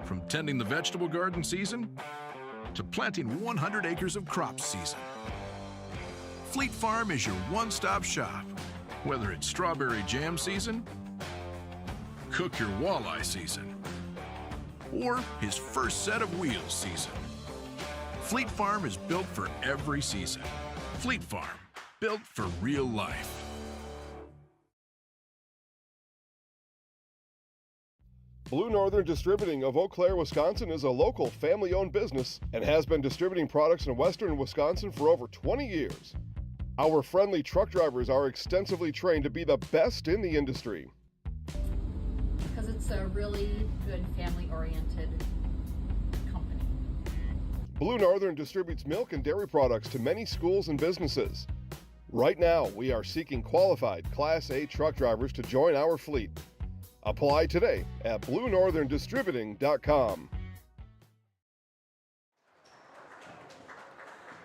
From tending the vegetable garden season to planting 100 acres of crops season. Fleet Farm is your one-stop shop. Whether it's strawberry jam season, cook your walleye season, or his first set of wheels season. Fleet Farm is built for every season. Fleet Farm, built for real life. Blue Northern Distributing of Eau Claire, Wisconsin is a local family-owned business and has been distributing products in western Wisconsin for over 20 years. Our friendly truck drivers are extensively trained to be the best in the industry. Because it's a really good family-oriented company. Blue Northern distributes milk and dairy products to many schools and businesses. Right now, we are seeking qualified Class A truck drivers to join our fleet. Apply today at BlueNorthernDistributing.com.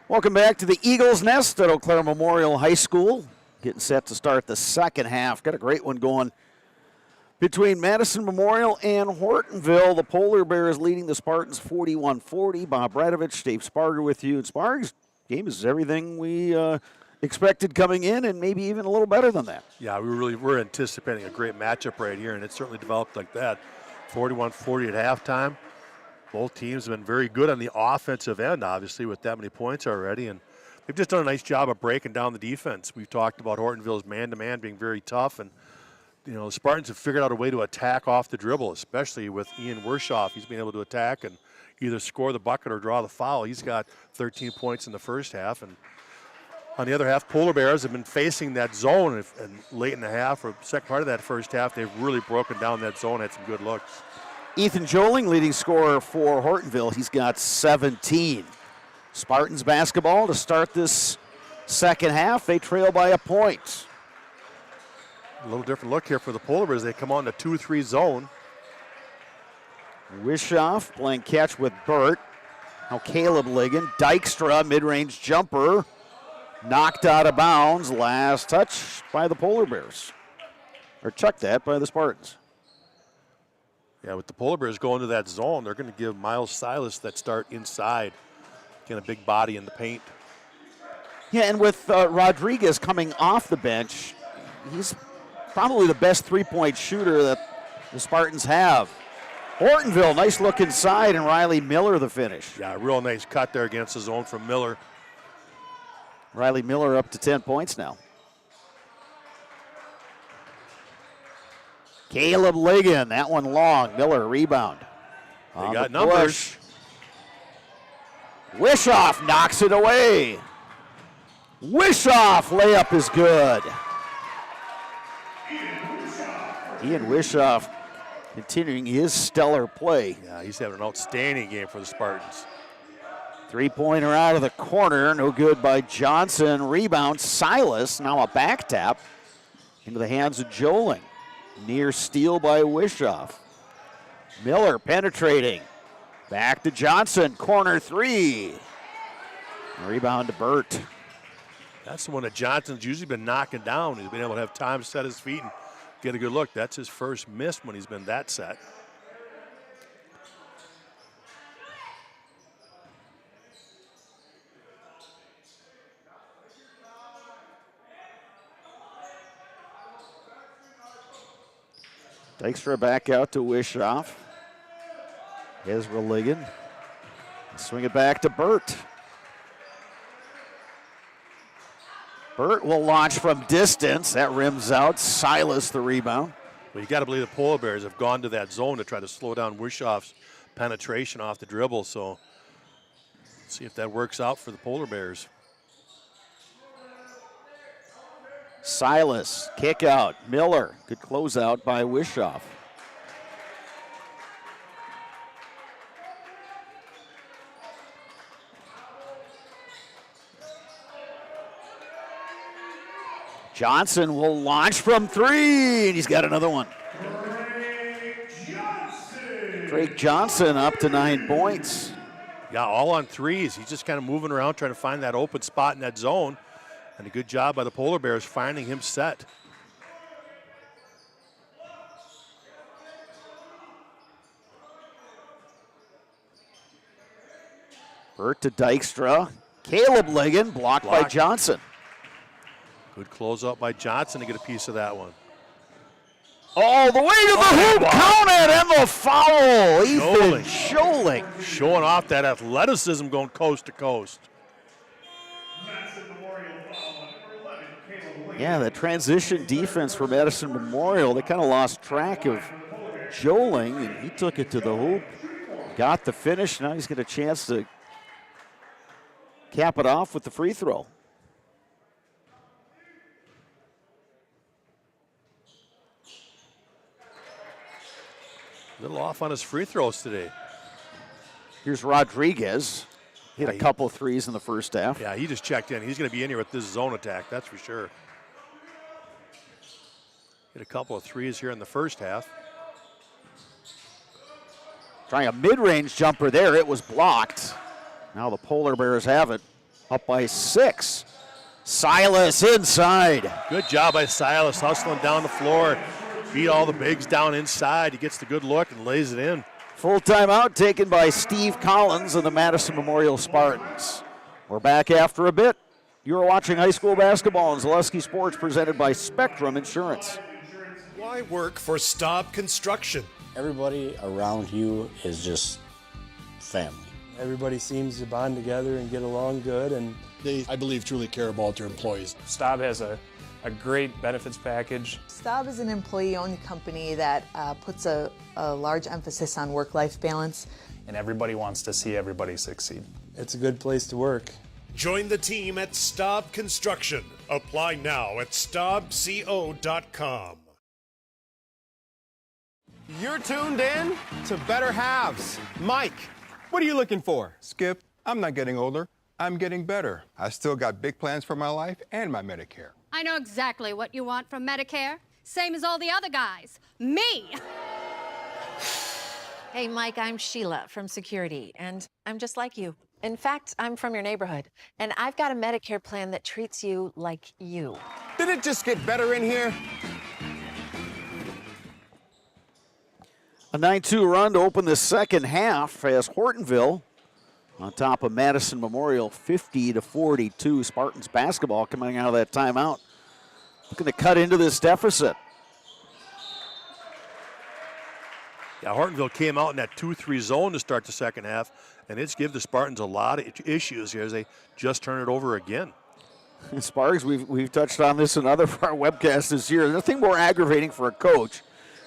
Welcome back to the Eagles Nest at Eau Claire Memorial High School. Getting set to start the second half. Got a great one going between Madison Memorial and Hortonville. The Polar Bears leading the Spartans 41-40. Bob Radovich, Dave Sparger with you. And Sparger's game is everything we expected coming in, and maybe even a little better than that. Yeah, we're anticipating a great matchup right here, and it certainly developed like that. 41-40 at halftime. Both teams have been very good on the offensive end, obviously, with that many points already, and they've just done a nice job of breaking down the defense. We've talked about Hortonville's man-to-man being very tough, and the Spartans have figured out a way to attack off the dribble, especially with Ian Wershoff. He's been able to attack and either score the bucket or draw the foul. He's got 13 points in the first half, and on the other half, Polar Bears have been facing that zone, and late in the half or second part of that first half, they've really broken down that zone, had some good looks. Ethan Joling, leading scorer for Hortonville. He's got 17. Spartans basketball to start this second half. They trail by a point. A little different look here for the Polar Bears. They come on the 2-3 zone. Wishoff playing catch with Burt. Now Caleb Ligon. Dykstra, mid-range jumper. Knocked out of bounds. Last touch by the Polar Bears. Or chucked that by the Spartans. Yeah, with the Polar Bears going to that zone, they're going to give Miles Silas that start inside. Getting a big body in the paint. Yeah, and with Rodriguez coming off the bench, he's probably the best three-point shooter that the Spartans have. Hortonville, nice look inside, and Riley Miller the finish. Yeah, real nice cut there against the zone from Miller. Riley Miller up to 10 points now. Caleb Ligon, that one long. Miller rebound. They got numbers. Wishoff knocks it away. Wishoff layup is good. Ian Wishoff continuing his stellar play. Yeah, he's having an outstanding game for the Spartans. Three-pointer out of the corner, no good by Johnson. Rebound, Silas, now a back tap into the hands of Joling. Near steal by Wishoff. Miller penetrating. Back to Johnson, corner three. Rebound to Burt. That's the one that Johnson's usually been knocking down. He's been able to have time to set his feet and get a good look. That's his first miss when he's been that set. Dykstra back out to Wishoff. Ezra Ligon. Swing it back to Burt. Burt will launch from distance. That rims out. Silas the rebound. Well, you got to believe the Polar Bears have gone to that zone to try to slow down Wishoff's penetration off the dribble. So let's see if that works out for the Polar Bears. Silas, kick out. Miller, good closeout by Wishoff. Johnson will launch from three, and he's got another one. Drake Johnson up to 9 points. Yeah, all on threes. He's just kind of moving around trying to find that open spot in that zone. And a good job by the Polar Bears finding him set. Burt to Dykstra. Caleb Ligon blocked by Johnson. Good closeout by Johnson to get a piece of that one. All the way to the hoop, count it, and the foul. Ethan Joling. Showing off that athleticism going coast to coast. Yeah, that transition defense for Madison Memorial, they kind of lost track of Joling, and he took it to the hoop, got the finish. Now he's got a chance to cap it off with the free throw. A little off on his free throws today. Here's Rodriguez. Hit a couple threes in the first half. Yeah, he just checked in. He's going to be in here with this zone attack, that's for sure. Hit a couple of threes here in the first half. Trying a mid-range jumper there. It was blocked. Now the Polar Bears have it. Up by 6. Silas inside. Good job by Silas, hustling down the floor. Beat all the bigs down inside. He gets the good look and lays it in. Full timeout taken by Steve Collins and the Madison Memorial Spartans. We're back after a bit. You're watching high school basketball on Zaleski Sports, presented by Spectrum Insurance. Why work for Staub Construction? Everybody around you is just family. Everybody seems to bond together and get along good, and they, I believe, truly care about their employees. Staub has a great benefits package. Staub is an employee-owned company that puts a large emphasis on work-life balance. And everybody wants to see everybody succeed. It's a good place to work. Join the team at Staub Construction. Apply now at staubco.com. You're tuned in to Better Halves. Mike, what are you looking for? Skip, I'm not getting older. I'm getting better. I still got big plans for my life and my Medicare. I know exactly what you want from Medicare. Same as all the other guys. Me! Hey, Mike, I'm Sheila from Security, and I'm just like you. In fact, I'm from your neighborhood, and I've got a Medicare plan that treats you like you. Did it just get better in here? A 9-2 run to open the second half as Hortonville on top of Madison Memorial, 50-42. Spartans basketball coming out of that timeout. Looking to cut into this deficit. Yeah, Hortonville came out in that 2-3 zone to start the second half, and it's give the Spartans a lot of issues here as they just turn it over again. Sparks, we've touched on this in other of our webcasts this year. There's nothing more aggravating for a coach.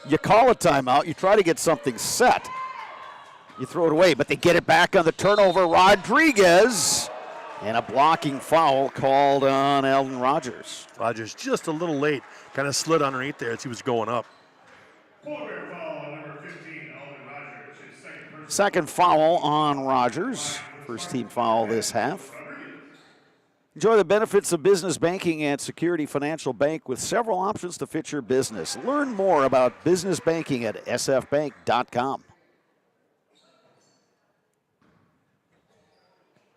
You call a timeout, you try to get something set. You throw it away, but they get it back on the turnover. Rodriguez, and a blocking foul called on Eldon Rogers. Rogers just a little late, kind of slid underneath there as he was going up. Second foul on Rogers. First team foul this half. Enjoy the benefits of business banking at Security Financial Bank with several options to fit your business. Learn more about business banking at sfbank.com.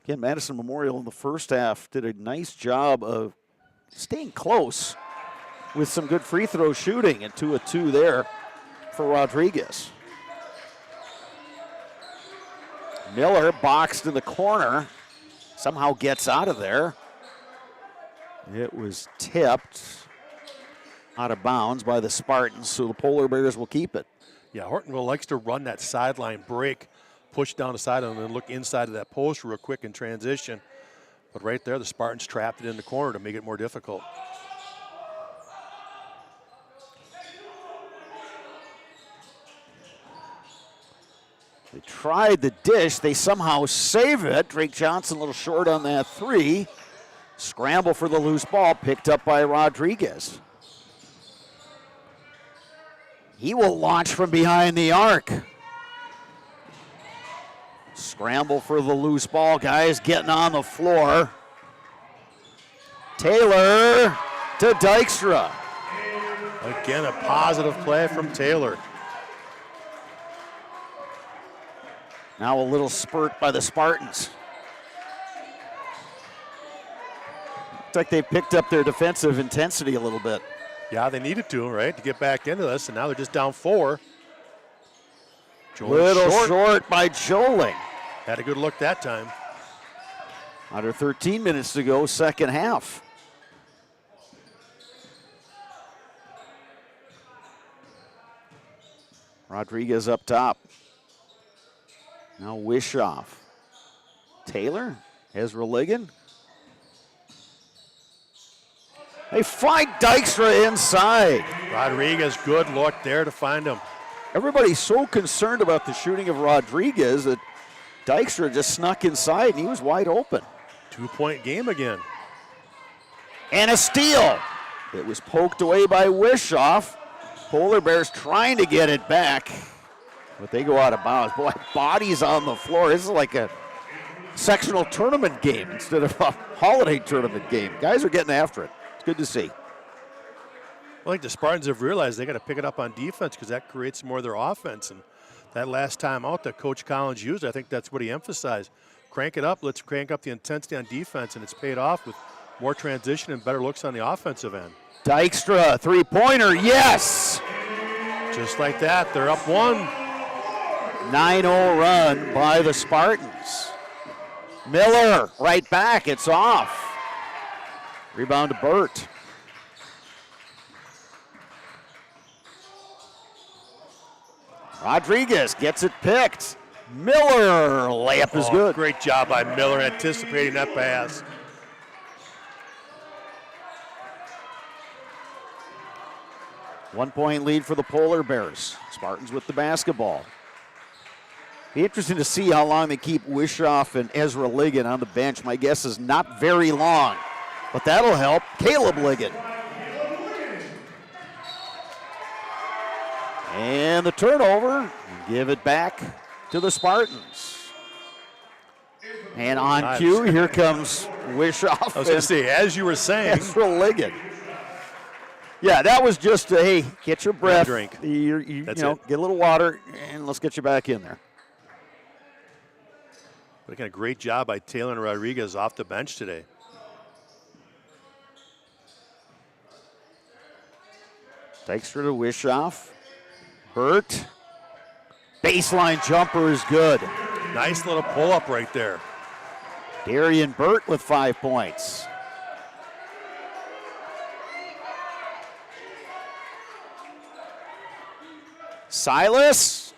Again, Madison Memorial in the first half did a nice job of staying close with some good free throw shooting, and 2 of 2 there for Rodriguez. Miller boxed in the corner, somehow gets out of there. It was tipped out of bounds by the Spartans, so the Polar Bears will keep it. Yeah, Hortonville likes to run that sideline break, push down the side and then look inside of that post real quick in transition. But right there, the Spartans trapped it in the corner to make it more difficult. They tried the dish. They somehow save it. Drake Johnson a little short on that 3. Scramble for the loose ball, picked up by Rodriguez. He will launch from behind the arc. Scramble for the loose ball, guys getting on the floor. Taylor to Dykstra. Again, a positive play from Taylor. Now a little spurt by the Spartans. Looks like they picked up their defensive intensity a little bit. Yeah, they needed to, right, to get back into this, and now they're just down 4. Little short by Joling. Had a good look that time. Under 13 minutes to go, second half. Rodriguez up top. Now Wishoff. Taylor, Ezra Ligon. They find Dykstra inside. Rodriguez, good look there to find him. Everybody's so concerned about the shooting of Rodriguez that Dykstra just snuck inside and he was wide open. 2-point game again. And a steal. It was poked away by Wishoff. Polar Bears trying to get it back. But they go out of bounds. Boy, bodies on the floor. This is like a sectional tournament game instead of a holiday tournament game. Guys are getting after it. It's good to see. I think the Spartans have realized they got to pick it up on defense because that creates more of their offense. And that last time out that Coach Collins used, I think that's what he emphasized. Crank it up. Let's crank up the intensity on defense, and it's paid off with more transition and better looks on the offensive end. Dykstra, three-pointer, yes! Just like that, they're up 1. 9-0 run by the Spartans. Miller, right back, it's off. Rebound to Burt. Rodriguez gets it picked. Miller, layup is good. Great job by Miller anticipating that pass. One-point lead for the Polar Bears. Spartans with the basketball. Be interesting to see how long they keep Wishoff and Ezra Ligon on the bench. My guess is not very long, but that'll help. Caleb Ligon. And the turnover, give it back to the Spartans. And on cue, here comes Wishoff. I was going to say, as you were saying. Ezra Ligon. Yeah, that was just a, hey, get your breath. Drink. You know, get a little water, and let's get you back in there. But again, a great job by Taylor and Rodriguez off the bench today. Dykstra to Wishoff. Burt. Baseline jumper is good. Nice little pull-up right there. Darian Burt with 5 points. Silas,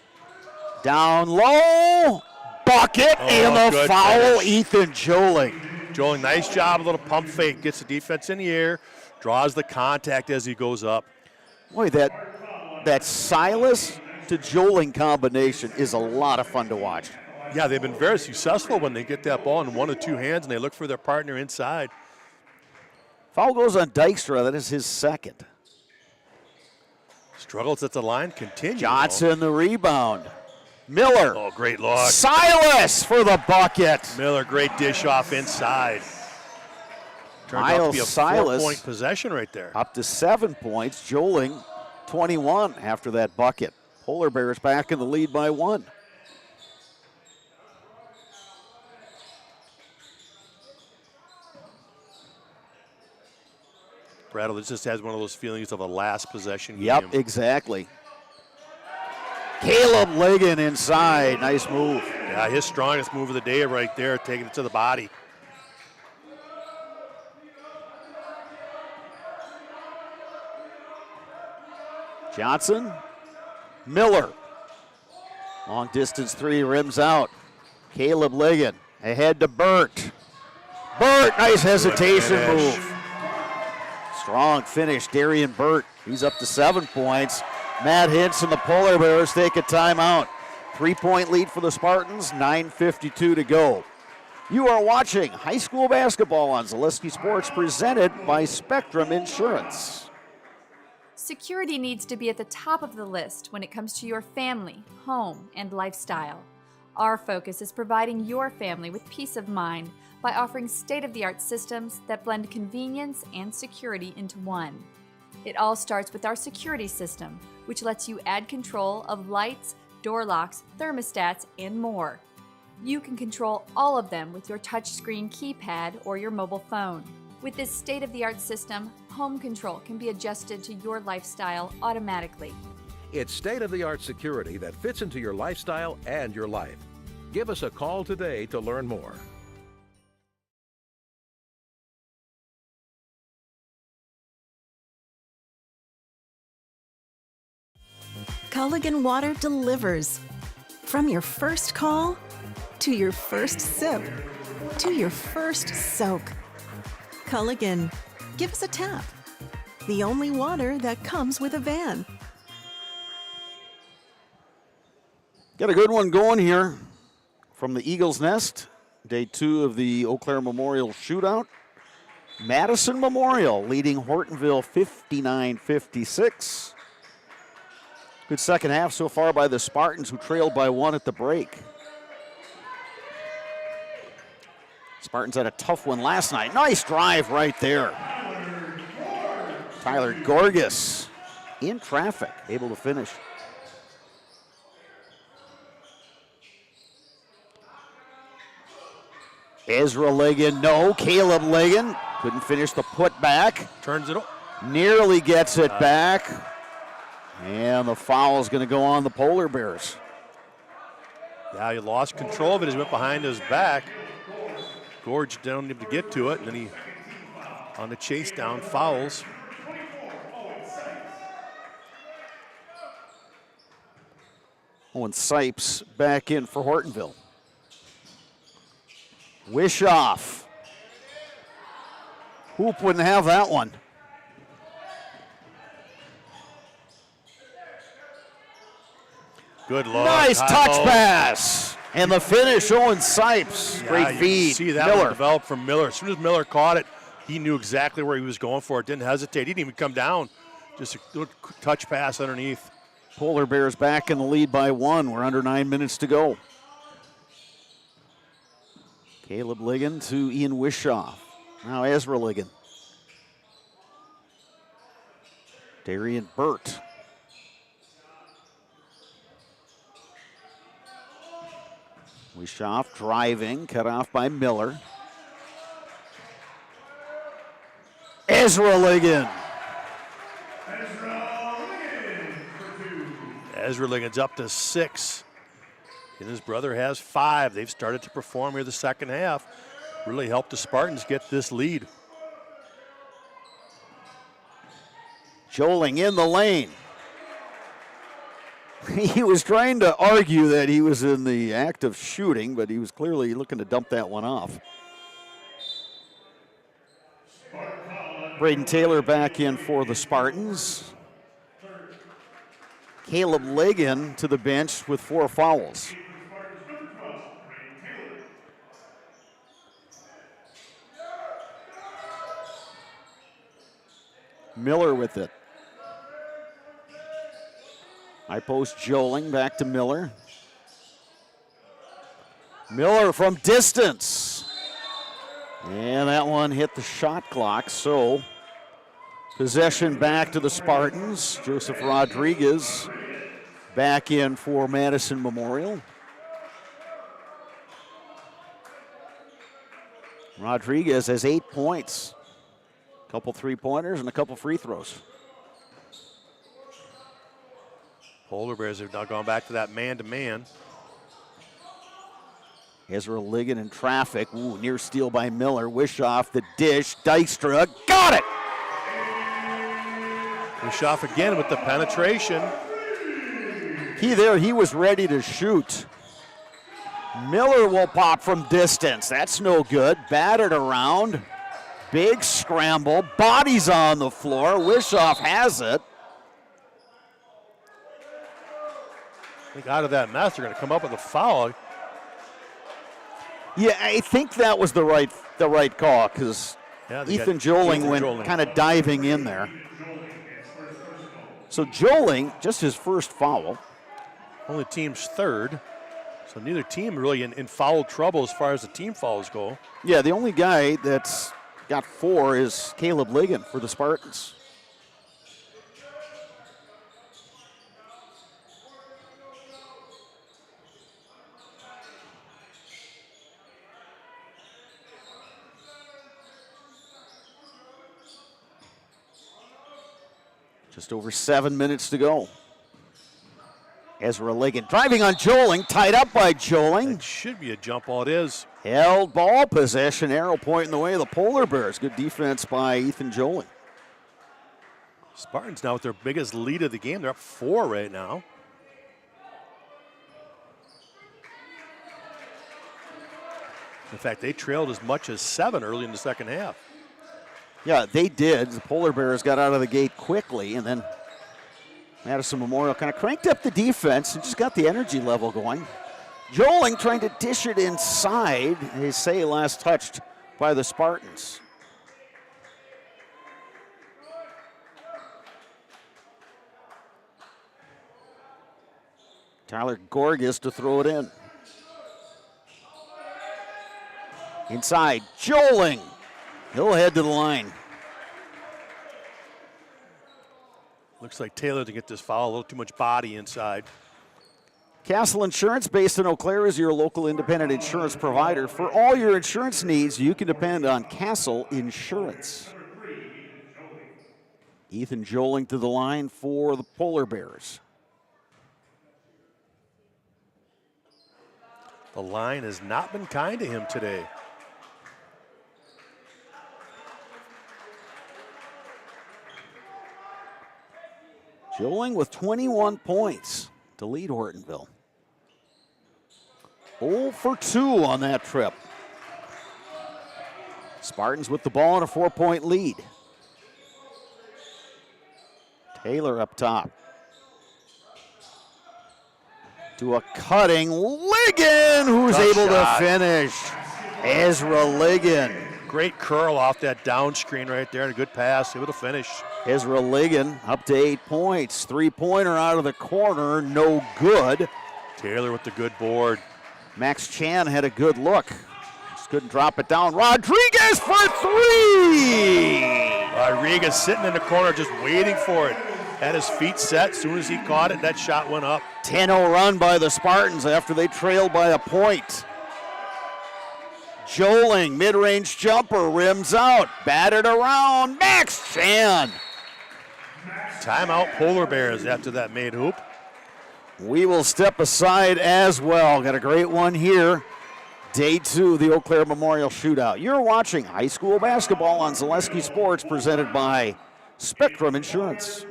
down low, bucket, and the foul, finish. Ethan Joling. Joling, nice job, a little pump fake, gets the defense in the air, draws the contact as he goes up. Boy, that Silas to Joling combination is a lot of fun to watch. Yeah, they've been very successful when they get that ball in one or two hands and they look for their partner inside. Foul goes on Dykstra, that is his second. Struggles at the line, continue. Johnson the rebound. Miller. Oh, great look. Silas for the bucket. Miller, great dish off inside. Turned out to be a 4-point possession right there. Up to 7 points. Joling 21 after that bucket. Polar Bears back in the lead by 1. Brattle, this just has one of those feelings of a last possession game. Yep, exactly. Caleb Ligon inside. Nice move. Yeah, his strongest move of the day right there, taking it to the body. Johnson. Miller. Long distance three, rims out. Caleb Ligon ahead to Burt. Burt, nice hesitation move. Strong finish, Darian Burt. He's up to 7 points. Matt Hintz and the Polar Bears take a timeout. 3-point lead for the Spartans, 9:52 to go. You are watching high school basketball on Zaleski Sports, presented by Spectrum Insurance. Security needs to be at the top of the list when it comes to your family, home, and lifestyle. Our focus is providing your family with peace of mind by offering state-of-the-art systems that blend convenience and security into one. It all starts with our security system, which lets you add control of lights, door locks, thermostats, and more. You can control all of them with your touchscreen keypad or your mobile phone. With this state-of-the-art system, home control can be adjusted to your lifestyle automatically. It's state-of-the-art security that fits into your lifestyle and your life. Give us a call today to learn more. Culligan Water delivers. From your first call, to your first sip, to your first soak. Culligan, give us a tap. The only water that comes with a van. Got a good one going here from the Eagles Nest. Day 2 of the Eau Claire Memorial Shootout. Madison Memorial leading Hortonville 59-56. Good second half so far by the Spartans, who trailed by 1 at the break. Spartans had a tough one last night. Nice drive right there. Tyler Gorgas in traffic, able to finish. Ezra Ligon, no. Caleb Ligon couldn't finish the putback. Turns it up. Nearly gets it back. And the foul is going to go on the Polar Bears. Yeah, he lost control of it as he went behind his back. Gorge down to get to it, and then he, on the chase down, fouls. Owen Sipes back in for Hortonville. Wishoff. Hoop wouldn't have that one. Good look. Nice touch pass. And the finish, Owen Sipes. Great feed. You see that Miller. one develop from Miller. As soon as Miller caught it, he knew exactly where he was going for it. Didn't hesitate. He didn't even come down. Just a good touch pass underneath. Polar Bears back in the lead by 1. We're under 9 minutes to go. Caleb Ligon to Ian Wishoff. Now Ezra Ligon. Darian Burt. Wishoff driving, cut off by Miller. Ezra Ligon. Ezra Ligon's up to 6. And his brother has 5. They've started to perform here the second half. Really helped the Spartans get this lead. Joling in the lane. He was trying to argue that he was in the act of shooting, but he was clearly looking to dump that one off. Braden Taylor back in for the Spartans. Caleb Ligon to the bench with 4 fouls. Miller with it. High post Joling, back to Miller. Miller from distance. And that one hit the shot clock, so possession back to the Spartans. Joseph Rodriguez back in for Madison Memorial. Rodriguez has 8 points. A couple three-pointers and a couple free throws. Polar Bears have now gone back to that man-to-man. Ezra Ligon in traffic. Ooh, near steal by Miller. Wishoff the dish. Dykstra got it! Wishoff again with the penetration. He was ready to shoot. Miller will pop from distance. That's no good. Batted around. Big scramble. Bodies on the floor. Wishoff has it. I think out of that mess, they're going to come up with a foul. Yeah, I think that was the right call because Ethan Joling went kind of diving in there. So Joling, just his first foul. Only team's third. So neither team really in foul trouble as far as the team fouls go. Yeah, the only guy that's got 4 is Caleb Ligon for the Spartans. Just over 7 minutes to go. Ezra Ligon driving on Joling, tied up by Joling. It should be a jump ball. It is. Held ball possession, arrow pointing the way of the Polar Bears. Good defense by Ethan Joling. Spartans now with their biggest lead of the game. They're up 4 right now. In fact, they trailed as much as 7 early in the second half. Yeah, they did. The Polar Bears got out of the gate quickly, and then Madison Memorial kind of cranked up the defense and just got the energy level going. Joling trying to dish it inside. They say last touched by the Spartans. Tyler Gorgas to throw it in. Inside, Joling. He'll head to the line. Looks like Taylor to get this foul, a little too much body inside. Castle Insurance, based in Eau Claire, is your local independent insurance provider. For all your insurance needs, you can depend on Castle Insurance. Ethan Joling to the line for the Polar Bears. The line has not been kind to him today. Joling with 21 points to lead Hortonville. 0 for 2 on that trip. Spartans with the ball in a 4-point lead. Taylor up top. To a cutting Ligon, who's Tough able shot. to finish. Ezra Ligon. Great curl off that down screen right there and a good pass, able to finish. Ezra Ligon up to 8 points. 3-pointer out of the corner, no good. Taylor with the good board. Max Chan had a good look. Just couldn't drop it down. Rodriguez for 3! Rodriguez sitting in the corner just waiting for it. Had his feet set. As soon as he caught it, that shot went up. 10-0 run by the Spartans after they trailed by a point. Joling, mid-range jumper, rims out, batted around, Max Chan. Timeout Polar Bears after that made hoop. We will step aside as well. Got a great one here. Day 2 of the Eau Claire Memorial Shootout. You're watching high school basketball on Zaleski Sports, presented by Spectrum Insurance.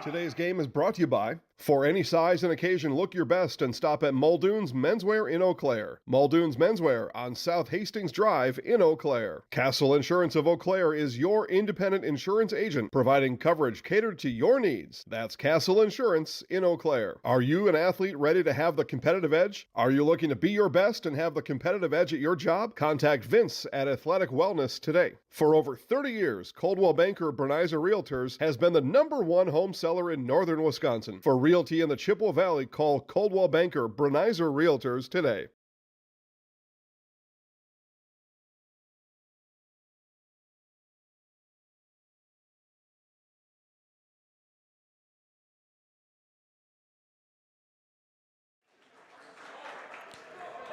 Today's game is brought to you by, for any size and occasion, look your best and stop at Muldoon's Menswear in Eau Claire. Muldoon's Menswear on South Hastings Drive in Eau Claire. Castle Insurance of Eau Claire is your independent insurance agent, providing coverage catered to your needs. That's Castle Insurance in Eau Claire. Are you an athlete ready to have the competitive edge? Are you looking to be your best and have the competitive edge at your job? Contact Vince at Athletic Wellness today. For over 30 years, Coldwell Banker Bernizer Realtors has been the #1 home seller in northern Wisconsin. For realty in the Chippewa Valley, call Coldwell Banker Bernizer Realtors today.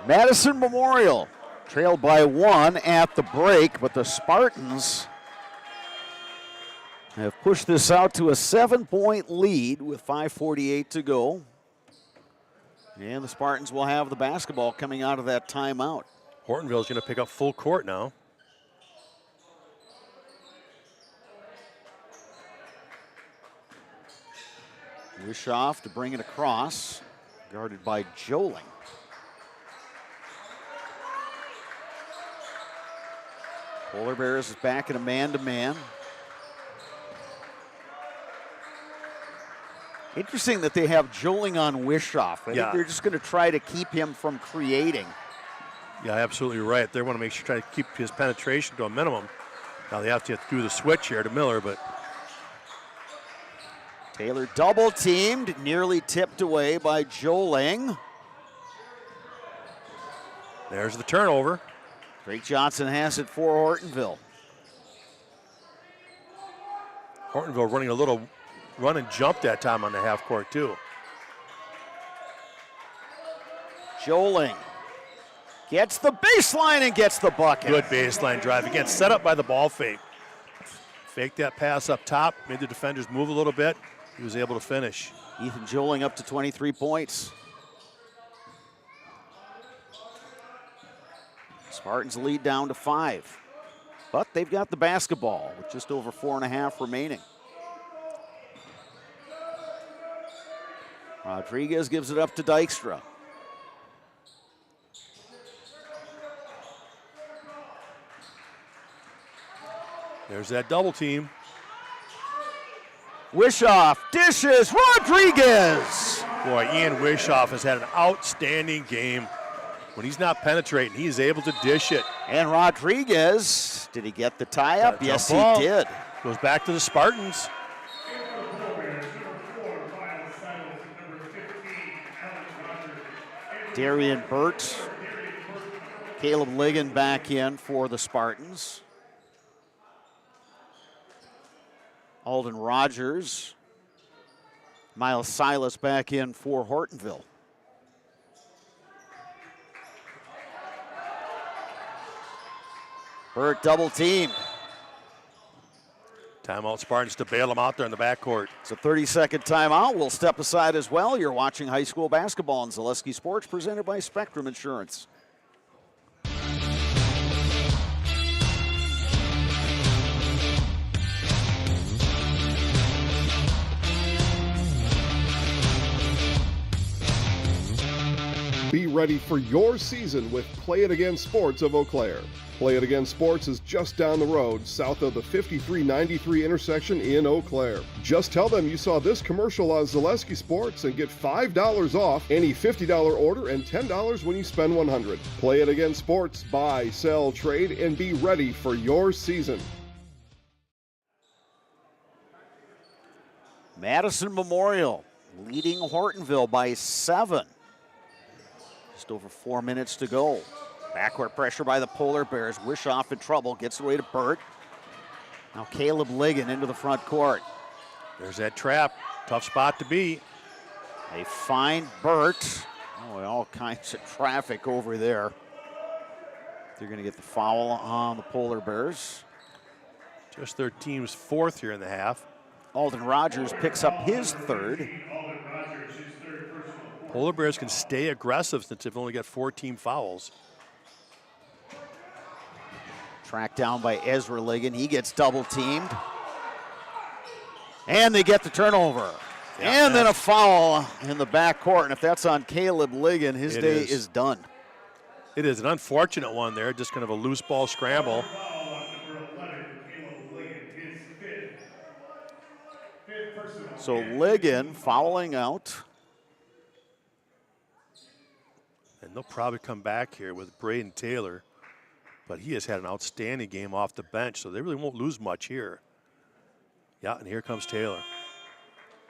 Madison Memorial trailed by 1 at the break, but the Spartans have pushed this out to a 7-point lead with 5:48 to go. And the Spartans will have the basketball coming out of that timeout. Hortonville is going to pick up full court now. Wishoff to bring it across, guarded by Joling. Polar Bears is back in a man-to-man. Interesting that they have Joling on Wishoff. I think they're just going to try to keep him from creating. Yeah, absolutely right. They want to make sure try to keep his penetration to a minimum. Now they have to do the switch here to Miller, but Taylor double teamed, nearly tipped away by Joling. There's the turnover. Drake Johnson has it for Hortonville. Hortonville running a little run and jump that time on the half court too. Joling gets the baseline and gets the bucket. Good baseline drive. Again, set up by the ball fake. Fake that pass up top, made the defenders move a little bit. He was able to finish. Ethan Joling up to 23 points. Spartans lead down to 5. But they've got the basketball with just over 4.5 remaining. Rodriguez gives it up to Dykstra. There's that double team. Wishoff dishes Rodriguez. Boy, Ian Wishoff has had an outstanding game. When he's not penetrating, he's able to dish it. And Rodriguez, did he get the tie up? Yes, he ball. did. Goes back to the Spartans. Darian Burt, Caleb Ligon back in for the Spartans. Alden Rogers, Miles Silas back in for Hortonville. Burt double teamed. Timeout Spartans to bail them out there in the backcourt. It's a 30-second timeout. We'll step aside as well. You're watching high school basketball on Zaleski Sports, presented by Spectrum Insurance. Be ready for your season with Play It Again Sports of Eau Claire. Play It Again Sports is just down the road, south of the 5393 intersection in Eau Claire. Just tell them you saw this commercial on Zaleski Sports and get $5 off any $50 order and $10 when you spend $100. Play It Again Sports, buy, sell, trade, and be ready for your season. Madison Memorial leading Hortonville by 7. Just over 4 minutes to go. Backcourt pressure by the Polar Bears. Wishoff in trouble, gets away to Burt. Now Caleb Ligon into the front court. There's that trap. Tough spot to be. They find Burt. Oh, all kinds of traffic over there. They're going to get the foul on the Polar Bears. Just their team's 4th here in the half. Alden Rogers picks up his 3rd. Polar Bears can stay aggressive since they've only got 4 team fouls. Tracked down by Ezra Ligon. He gets double teamed. And they get the turnover. Yeah, and then a foul in the backcourt. And if that's on Caleb Ligon, his day is done. It is an unfortunate one there, just kind of a loose ball scramble. So Ligon fouling out. And they'll probably come back here with Braden Taylor. But he has had an outstanding game off the bench, so they really won't lose much here. Yeah, and here comes Taylor.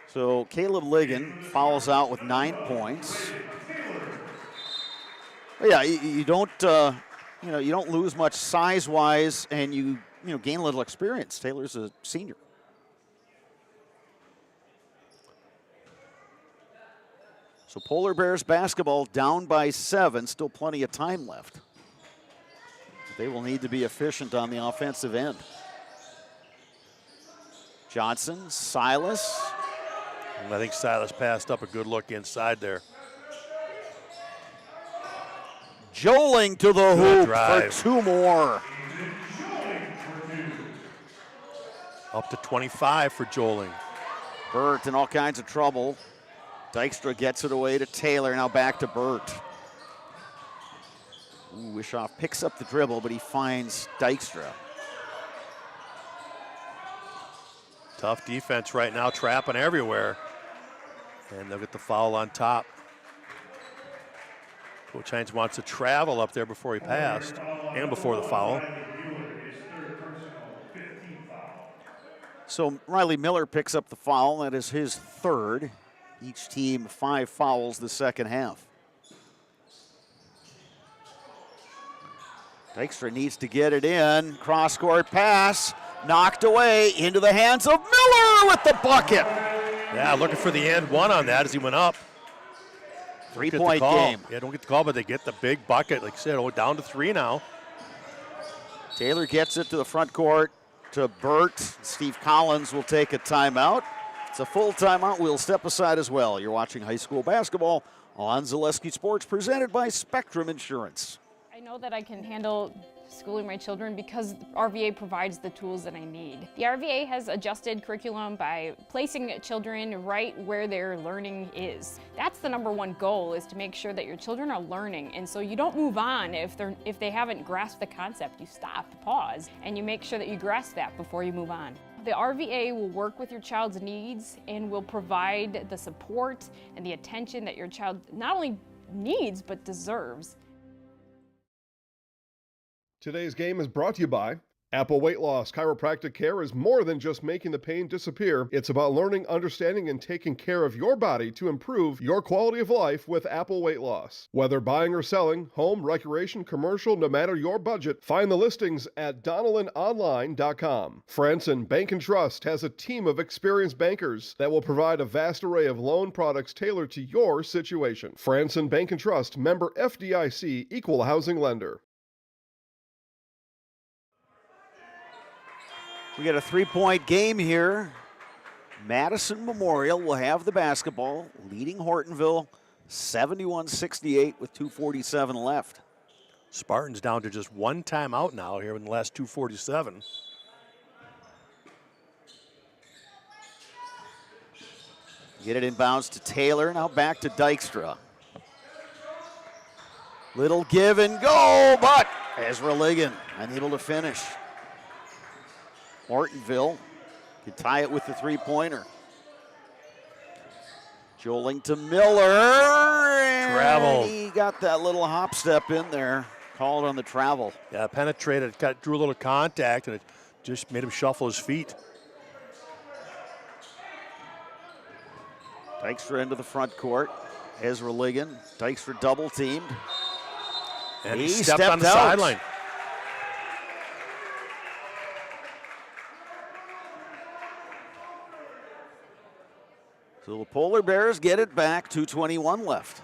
So Caleb Ligon fouls out with 9 points. But yeah, you don't you don't lose much size-wise, and you gain a little experience. Taylor's a senior. So Polar Bears basketball down by 7, still plenty of time left. They will need to be efficient on the offensive end. Johnson, Silas. And I think Silas passed up a good look inside there. Joling to the hoop drive. for 2 more. Up to 25 for Joling. Burt in all kinds of trouble. Dykstra gets it away to Taylor, now back to Burt. Wishoff picks up the dribble, but he finds Dykstra. Tough defense right now, trapping everywhere. And they'll get the foul on top. Coach Hines wants to travel up there before he passed and before the foul. So Riley Miller picks up the foul. That is his 3rd. Each team 5 fouls the second half. Dykstra needs to get it in. Cross-court pass, knocked away into the hands of Miller with the bucket. Yeah, looking for the end one on that as he went up. 3-point game. Yeah, don't get the call, but they get the big bucket. Like I said, down to 3 now. Taylor gets it to the front court to Burt. Steve Collins will take a timeout. It's a full timeout. We'll step aside as well. You're watching high school basketball on Zaleski Sports, presented by Spectrum Insurance. I know that I can handle schooling my children because RVA provides the tools that I need. The RVA has adjusted curriculum by placing children right where their learning is. That's the #1 goal, is to make sure that your children are learning, and so you don't move on if they haven't grasped the concept. You stop, pause, and you make sure that you grasp that before you move on. The RVA will work with your child's needs and will provide the support and the attention that your child not only needs but deserves. Today's game is brought to you by Apple Weight Loss Chiropractic Care is more than just making the pain disappear. It's about learning, understanding, and taking care of your body to improve your quality of life with Apple Weight Loss. Whether buying or selling, home, recreation, commercial, no matter your budget, find the listings at DonnellanOnline.com. Franson Bank and Trust has a team of experienced bankers that will provide a vast array of loan products tailored to your situation. Franson Bank and Trust, member FDIC, equal housing lender. We got a 3-point game here. Madison Memorial will have the basketball, leading Hortonville 71-68 with 2:47 left. Spartans down to just one timeout now here in the last 2:47. Get it inbounds to Taylor, now back to Dykstra. Little give and go, but Ezra Ligon unable to finish. Hortonville can tie it with the three-pointer. Joling to Miller. Travel. He got that little hop step in there. Called on the travel. Yeah, penetrated, drew a little contact, and it just made him shuffle his feet. Dykstra into the front court. Ezra Ligon. Dykstra double teamed. And he stepped on the sideline. So the Polar Bears get it back, 2:21 left.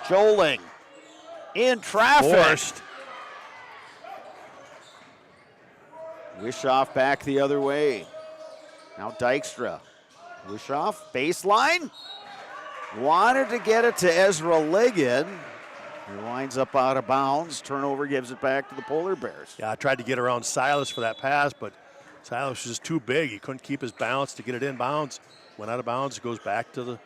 Joling in traffic. Forced. Wishoff back the other way. Now Dykstra. Wishoff, baseline. Wanted to get it to Ezra Ligon. He winds up out of bounds. Turnover gives it back to the Polar Bears. Yeah, I tried to get around Silas for that pass, but Silas was just too big. He couldn't keep his balance to get it in bounds. Went out of bounds, goes back to the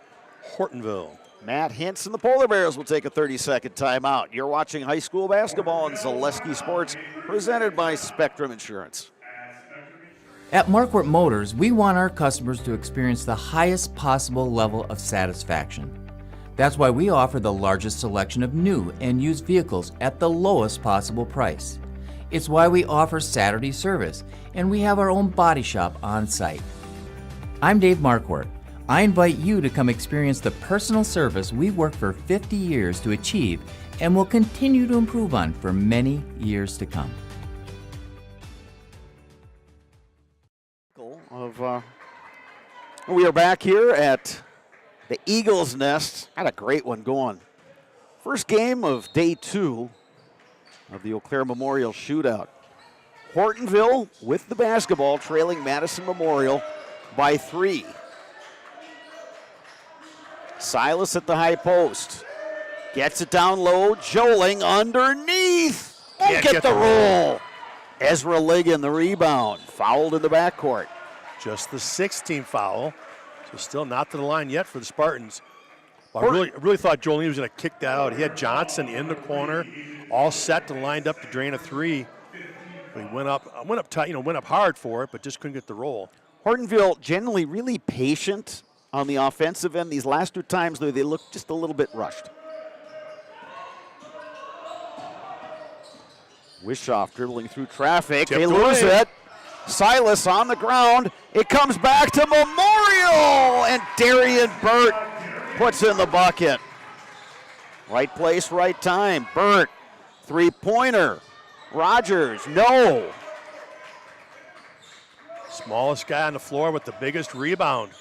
Hortonville. Matt Hintz and the Polar Bears will take a 30-second timeout. You're watching high school basketball on Zaleski Sports, presented by Spectrum Insurance. At Marquardt Motors, we want our customers to experience the highest possible level of satisfaction. That's why we offer the largest selection of new and used vehicles at the lowest possible price. It's why we offer Saturday service, and we have our own body shop on site. I'm Dave Marquardt. I invite you to come experience the personal service we worked for 50 years to achieve and will continue to improve on for many years to come. We are back here at the Eagles Nest. Had a great one going. First game of day 2 of the Eau Claire Memorial Shootout. Hortonville with the basketball, trailing Madison Memorial by 3. Silas at the high post. Gets it down low. Joling underneath. Won't get the roll. Ezra Ligon, the rebound. Fouled in the backcourt. Just the 16th foul. So still not to the line yet for the Spartans. Well, I really thought Jolene was going to kick that out. He had Johnson in the corner, all set and lined up to drain a 3. But he went up tight, went up hard for it, but just couldn't get the roll. Hortonville generally really patient on the offensive end. These last 2 times, though, they look just a little bit rushed. Wishoff dribbling through traffic. They lose it. Silas on the ground. It comes back to Memorial, and Darian Burt puts in the bucket. Right place, right time. Burt, three-pointer. Rogers, no. Smallest guy on the floor with the biggest rebound.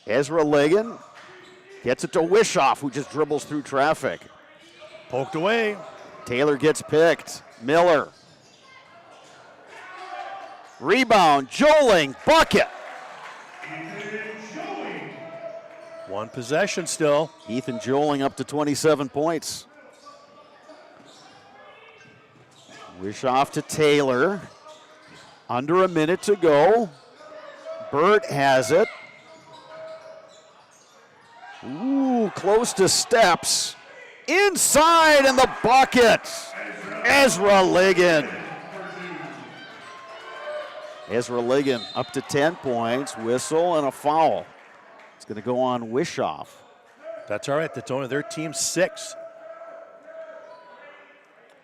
Ezra Ligon gets it to Wishoff, who just dribbles through traffic. Poked away. Taylor gets picked. Miller. Rebound, Joling, bucket. One possession still. Ethan Joling up to 27 points. Wishoff to Taylor. Under a minute to go. Burt has it. Ooh, close to steps. Inside and the bucket. Ezra Ligon. Ezra Ligon up to 10 points. Whistle and a foul. It's going to go on Wishoff. That's all right. That's only their team 6.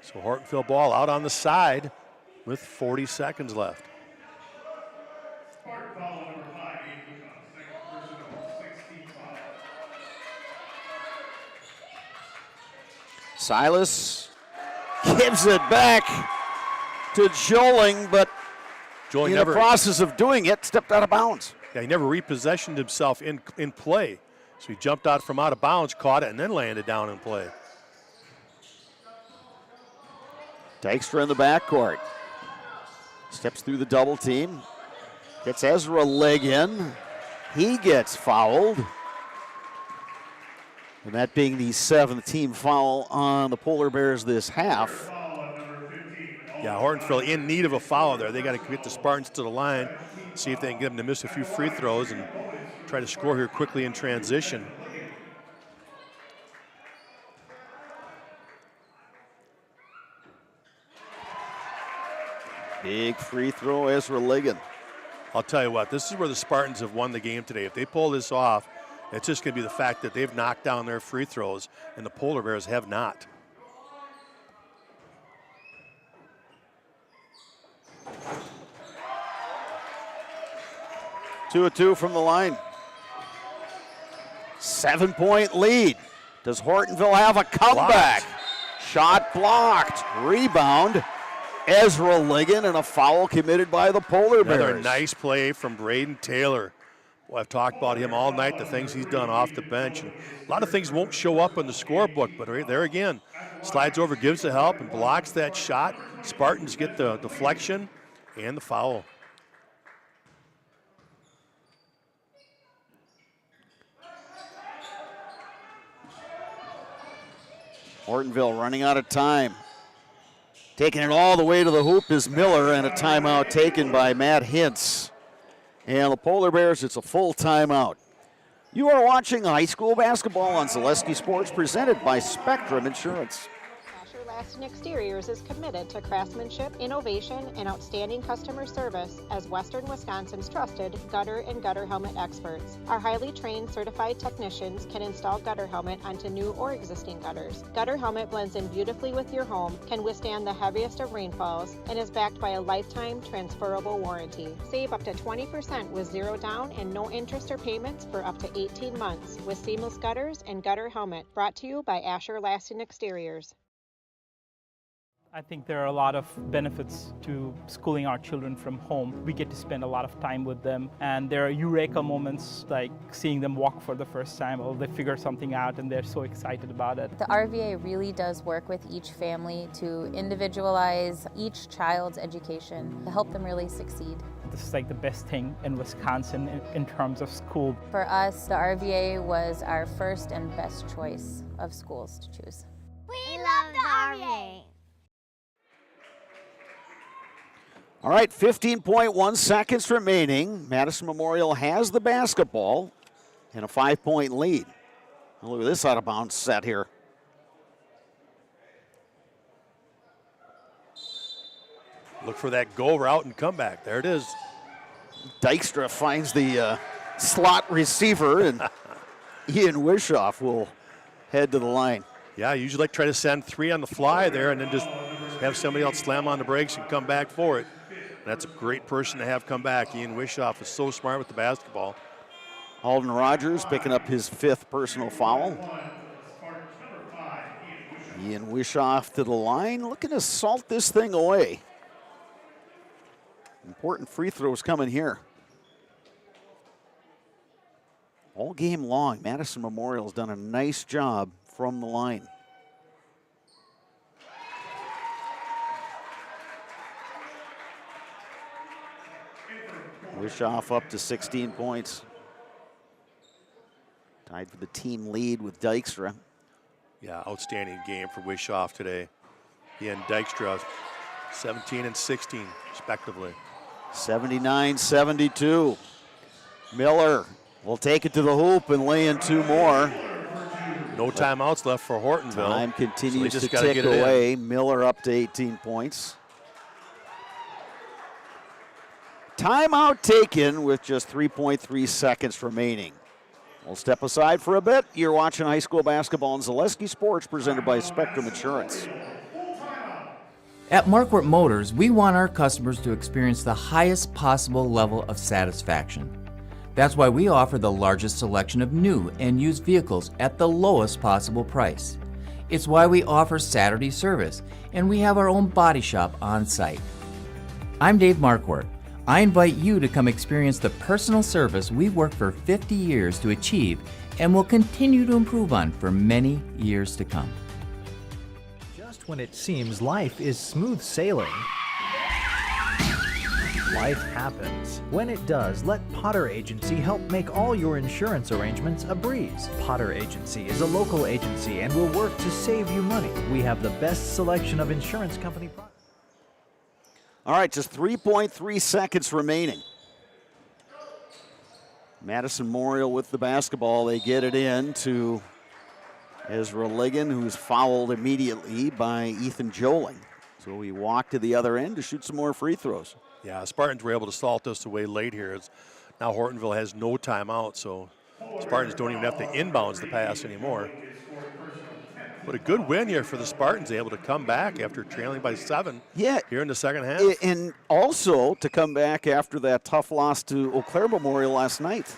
So Hortonville ball out on the side with 40 seconds left. Silas gives it back to Joling, but Joling in never, the process of doing it, stepped out of bounds. Yeah, he never repossessioned himself in play. So he jumped out from out of bounds, caught it, and then landed down in play. Dykstra in the backcourt. Steps through the double team. Gets Ezra leg in. He gets fouled. And that being the 7th team foul on the Polar Bears this half. Yeah, Hortonville in need of a foul there. They got to get the Spartans to the line, see if they can get them to miss a few free throws and try to score here quickly in transition. Big free throw, Ezra Ligon. I'll tell you what, this is where the Spartans have won the game today. If they pull this off, it's just going to be the fact that they've knocked down their free throws and the Polar Bears have not. Two of two from the line. 7-point lead. Does Hortonville have a comeback? Blocked. Shot blocked. Rebound. Ezra Ligon, and a foul committed by the Polar Bears. Another nice play from Braden Taylor. Well, I've talked about him all night, the things he's done off the bench. And a lot of things won't show up in the scorebook, but right there again, slides over, gives the help, and blocks that shot. Spartans get the deflection and the foul. Hortonville running out of time. Taking it all the way to the hoop is Miller, and a timeout taken by Matt Hintz. And the Polar Bears, it's a full timeout. You are watching high school basketball on Zaleski Sports, presented by Spectrum Insurance. Lasting Exteriors is committed to craftsmanship, innovation, and outstanding customer service as Western Wisconsin's trusted gutter and gutter helmet experts. Our highly trained certified technicians can install gutter helmet onto new or existing gutters. Gutter helmet blends in beautifully with your home, can withstand the heaviest of rainfalls, and is backed by a lifetime transferable warranty. Save up to 20% with zero down and no interest or payments for up to 18 months with seamless gutters and gutter helmet. Brought to you by Asher Lasting Exteriors. I think there are a lot of benefits to schooling our children from home. We get to spend a lot of time with them, and there are eureka moments like seeing them walk for the first time, or they figure something out and they're so excited about it. The RVA really does work with each family to individualize each child's education to help them really succeed. This is like the best thing in Wisconsin in terms of school. For us, the RVA was our first and best choice of schools to choose. We love the RVA. All right, 15.1 seconds remaining. Madison Memorial has the basketball and a 5-point lead. Look at this out of bounds set here. Look for that go route and comeback. There it is. Dykstra finds the slot receiver, and Ian Wishoff will head to the line. Yeah, I usually like to try to send 3 on the fly there and then just have somebody else slam on the brakes and come back for it. That's a great person to have come back. Ian Wishoff is so smart with the basketball. Alden Rogers picking up his 5th personal foul. Ian Wishoff to the line, looking to salt this thing away. Important free throws coming here. All game long, Madison Memorial has done a nice job from the line. Wishoff up to 16 points. Tied for the team lead with Dykstra. Yeah, outstanding game for Wishoff today. He and Dykstra, 17 and 16, respectively. 79-72. Miller will take it to the hoop and lay in 2 more. No timeouts left for Hortonville. Time continues so to tick away. Miller up to 18 points. Timeout taken with just 3.3 seconds remaining. We'll step aside for a bit. You're watching high school basketball on Zaleski Sports, presented by Spectrum Insurance. At Marquardt Motors, we want our customers to experience the highest possible level of satisfaction. That's why we offer the largest selection of new and used vehicles at the lowest possible price. It's why we offer Saturday service, and we have our own body shop on site. I'm Dave Marquardt. I invite you to come experience the personal service we've worked for 50 years to achieve and will continue to improve on for many years to come. Just when it seems life is smooth sailing, life happens. When it does, let Potter Agency help make all your insurance arrangements a breeze. Potter Agency is a local agency and will work to save you money. We have the best selection of insurance company products. All right, just 3.3 seconds remaining. Madison Memorial with the basketball. They get it in to Ezra Ligon, who's fouled immediately by Ethan Joling. So we walk to the other end to shoot some more free throws. Yeah, Spartans were able to salt us away late here. Now Hortonville has no timeout, so Spartans don't even have to inbounds the pass anymore. But a good win here for the Spartans, able to come back after trailing by 7 here in the second half. And also to come back after that tough loss to Eau Claire Memorial last night.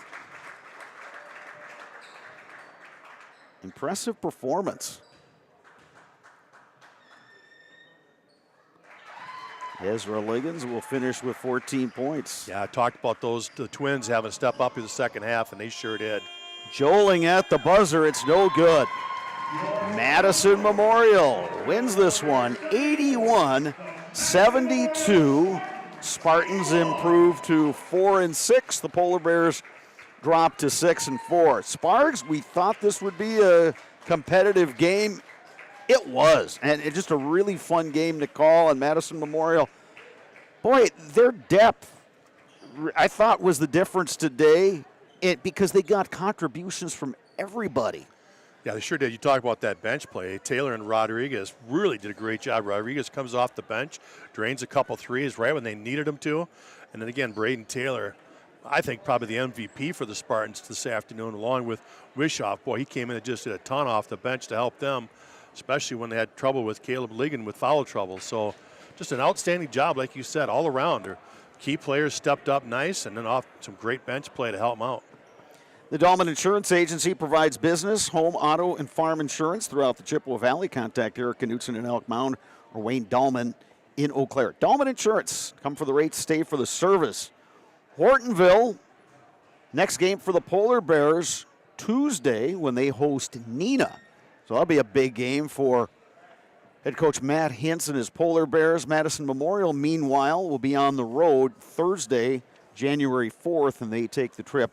Impressive performance. Ezra Liggins will finish with 14 points. Yeah, I talked about the Twins having to step up in the second half, and they sure did. Joling at the buzzer, it's no good. Madison Memorial wins this one, 81-72. Spartans improve to 4-6. The Polar Bears drop to 6-4. Sparks, we thought this would be a competitive game. It was, and it's just a really fun game to call. And Madison Memorial, boy, their depth, I thought, was the difference today, because they got contributions from everybody. Yeah, they sure did. You talk about that bench play. Taylor and Rodriguez really did a great job. Rodriguez comes off the bench, drains a couple threes right when they needed him to. And then again, Braden Taylor, I think probably the MVP for the Spartans this afternoon, along with Wishoff. Boy, he came in and just did a ton off the bench to help them, especially when they had trouble with Caleb Ligon with foul trouble. So just an outstanding job, like you said, all around. Their key players stepped up nice, and then off some great bench play to help them out. The Dahlman Insurance Agency provides business, home, auto, and farm insurance throughout the Chippewa Valley. Contact Eric Knutson in Elk Mound or Wayne Dahlman in Eau Claire. Dahlman Insurance, come for the rates, stay for the service. Hortonville, next game for the Polar Bears Tuesday when they host Neenah. So that'll be a big game for head coach Matt Hintz and his Polar Bears. Madison Memorial, meanwhile, will be on the road Thursday, January 4th, and they take the trip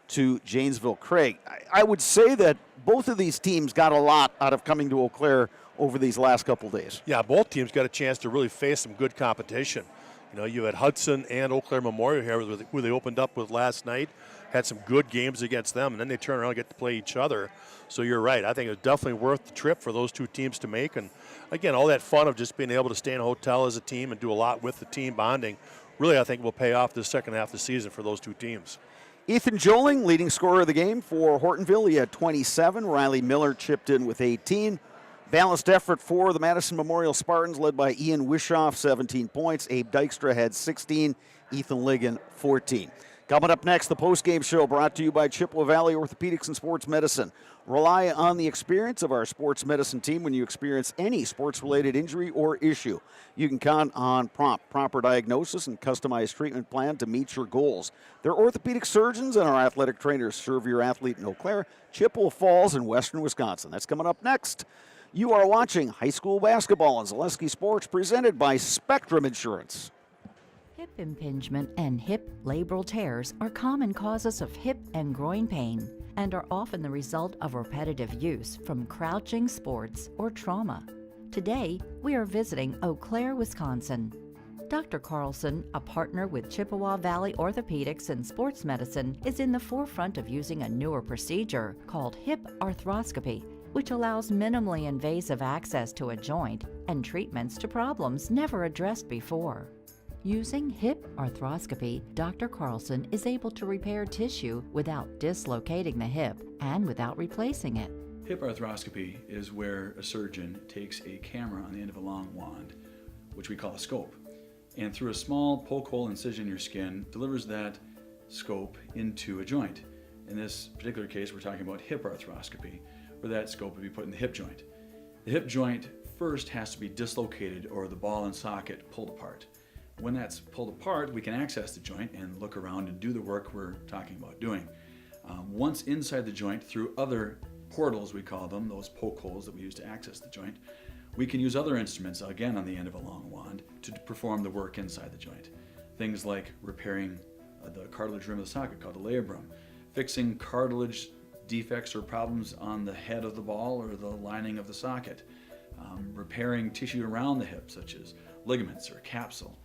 to Janesville Craig. I would say that both of these teams got a lot out of coming to Eau Claire over these last couple days. Yeah, both teams got a chance to really face some good competition. You know, you had Hudson and Eau Claire Memorial here, who they opened up with last night, had some good games against them, and then they turn around and get to play each other. So you're right. I think it was definitely worth the trip for those two teams to make. And, again, all that fun of just being able to stay in a hotel as a team and do a lot with the team bonding, really I think will pay off this second half of the season for those two teams. Ethan Joling, leading scorer of the game for Hortonville. He had 27. Riley Miller chipped in with 18. Balanced effort for the Madison Memorial Spartans, led by Ian Wishoff, 17 points. Abe Dykstra had 16. Ethan Ligon, 14. Coming up next, the postgame show brought to you by Chippewa Valley Orthopedics and Sports Medicine. Rely on the experience of our sports medicine team when you experience any sports-related injury or issue. You can count on proper diagnosis and customized treatment plan to meet your goals. Their orthopedic surgeons and our athletic trainers serve your athlete in Eau Claire, Chippewa Falls, and western Wisconsin. That's coming up next. You are watching high school basketball on Zaleski Sports, presented by Spectrum Insurance. Hip impingement and hip labral tears are common causes of hip and groin pain and are often the result of repetitive use from crouching sports or trauma. Today, we are visiting Eau Claire, Wisconsin. Dr. Carlson, a partner with Chippewa Valley Orthopedics and Sports Medicine, is in the forefront of using a newer procedure called hip arthroscopy, which allows minimally invasive access to a joint and treatments to problems never addressed before. Using hip arthroscopy, Dr. Carlson is able to repair tissue without dislocating the hip and without replacing it. Hip arthroscopy is where a surgeon takes a camera on the end of a long wand, which we call a scope, and through a small poke hole incision in your skin, delivers that scope into a joint. In this particular case, we're talking about hip arthroscopy, where that scope would be put in the hip joint. The hip joint first has to be dislocated or the ball and socket pulled apart. When that's pulled apart, we can access the joint and look around and do the work we're talking about doing. Once inside the joint, through other portals, we call them, those poke holes that we use to access the joint, we can use other instruments, again on the end of a long wand, to perform the work inside the joint. Things like repairing the cartilage rim of the socket, called the labrum, fixing cartilage defects or problems on the head of the ball or the lining of the socket, repairing tissue around the hip, such as ligaments or capsule,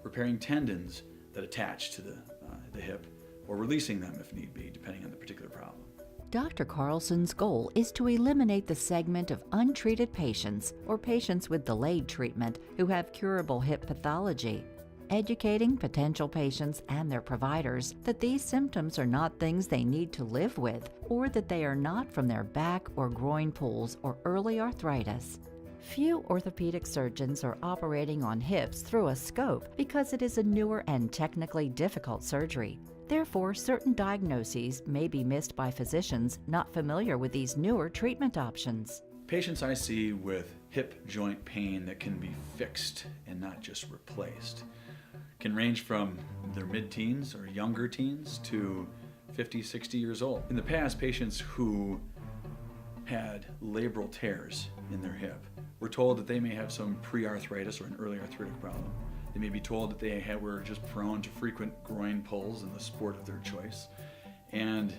repairing tendons that attach to the hip, or releasing them if need be, depending on the particular problem. Dr. Carlson's goal is to eliminate the segment of untreated patients or patients with delayed treatment who have curable hip pathology, educating potential patients and their providers that these symptoms are not things they need to live with, or that they are not from their back or groin pulls or early arthritis. Few orthopedic surgeons are operating on hips through a scope because it is a newer and technically difficult surgery. Therefore, certain diagnoses may be missed by physicians not familiar with these newer treatment options. Patients I see with hip joint pain that can be fixed and not just replaced can range from their mid-teens or younger teens to 50, 60 years old. In the past, patients who had labral tears in their hip were told that they may have some pre-arthritis or an early arthritic problem. They may be told that they were just prone to frequent groin pulls in the sport of their choice. And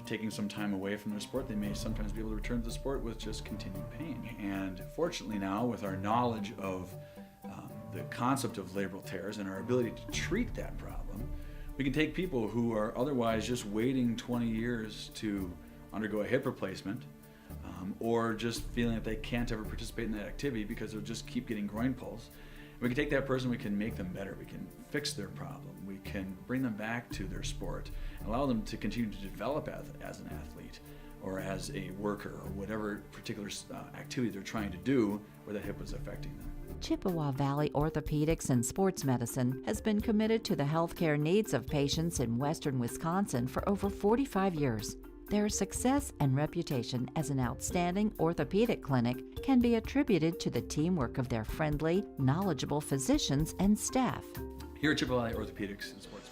taking some time away from their sport, they may sometimes be able to return to the sport with just continued pain. And fortunately now, with our knowledge of the concept of labral tears and our ability to treat that problem, we can take people who are otherwise just waiting 20 years to undergo a hip replacement, or just feeling that they can't ever participate in that activity because they'll just keep getting groin pulls. We can take that person, we can make them better, we can fix their problem, we can bring them back to their sport, and allow them to continue to develop as an athlete or as a worker or whatever particular activity they're trying to do where that hip is affecting them. Chippewa Valley Orthopedics and Sports Medicine has been committed to the healthcare needs of patients in western Wisconsin for over 45 years. Their success and reputation as an outstanding orthopedic clinic can be attributed to the teamwork of their friendly, knowledgeable physicians and staff. Here at Chippewa Valley Orthopedics and Sports.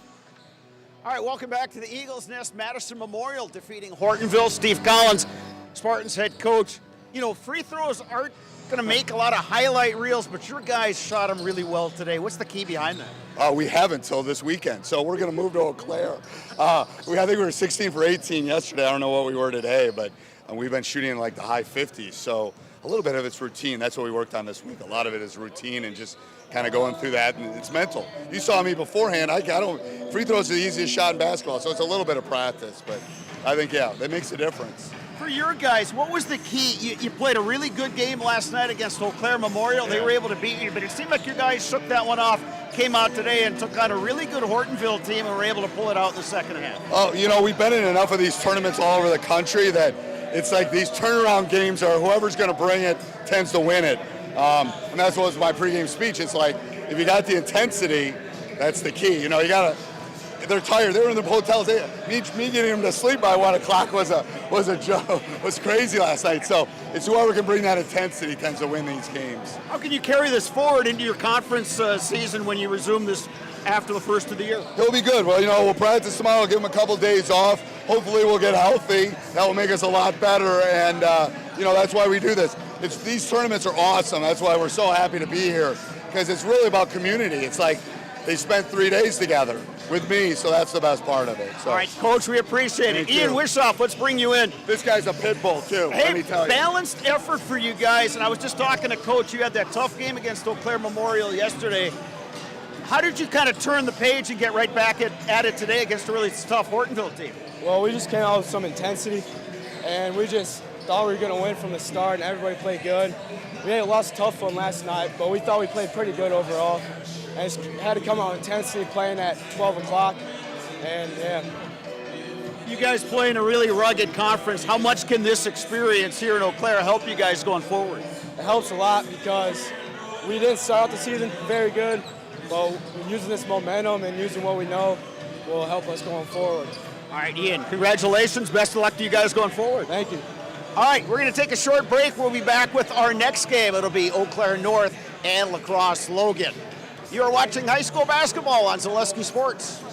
All right, welcome back to the Eagles Nest. Madison Memorial defeating Hortonville. Steve Collins, Spartans head coach. You know, free throws aren't going to make a lot of highlight reels, but your guys shot them really well today. What's the key behind that? We haven't until this weekend, so we're going to move to Eau Claire. I think we were 16 for 18 yesterday. I don't know what we were today, but we've been shooting in like the high 50s, so a little bit of it's routine. That's what we worked on this week. A lot of it is routine and just kind of going through that, and it's mental. You saw me beforehand. Free throws are the easiest shot in basketball, so it's a little bit of practice, but I think, yeah, that makes a difference. For your guys, what was the key? You played a really good game last night against Eau Claire Memorial. They were able to beat you, but it seemed like your guys shook that one off, came out today and took on a really good Hortonville team and were able to pull it out in the second half. Oh, you know, we've been in enough of these tournaments all over the country that it's like these turnaround games are whoever's going to bring it tends to win it. And that's what was my pregame speech. It's like, if you got the intensity, that's the key. You know, they're tired. They were in the hotels. Me getting them to sleep by 1 o'clock was a joke. Was crazy last night. So it's whoever can bring that intensity tends to win these games. How can you carry this forward into your conference season when you resume this after the first of the year? It'll be good. Well, you know, we'll practice tomorrow. Give them a couple days off. Hopefully, we'll get healthy. That will make us a lot better. And you know, that's why we do this. These tournaments are awesome. That's why we're so happy to be here, because it's really about community. It's like they spent 3 days together with me, so that's the best part of it. So. All right, Coach, we appreciate it. Ian Wishoff, let's bring you in. This guy's a pit bull, too, let me tell you. Balanced effort for you guys, and I was just talking to Coach. You had that tough game against Eau Claire Memorial yesterday. How did you kind of turn the page and get right back at it today against a really tough Hortonville team? Well, we just came out with some intensity, and we just thought we were going to win from the start, and everybody played good. We had a lost tough one last night, but we thought we played pretty good overall. and just had to come out intensity playing at 12 o'clock. And yeah. You guys play in a really rugged conference. How much can this experience here in Eau Claire help you guys going forward? It helps a lot because we didn't start out the season very good, but using this momentum and using what we know will help us going forward. All right, Ian, congratulations. Best of luck to you guys going forward. Thank you. All right, we're going to take a short break. We'll be back with our next game. It'll be Eau Claire North and La Crosse Logan. You are watching high school basketball on Zaleski Sports.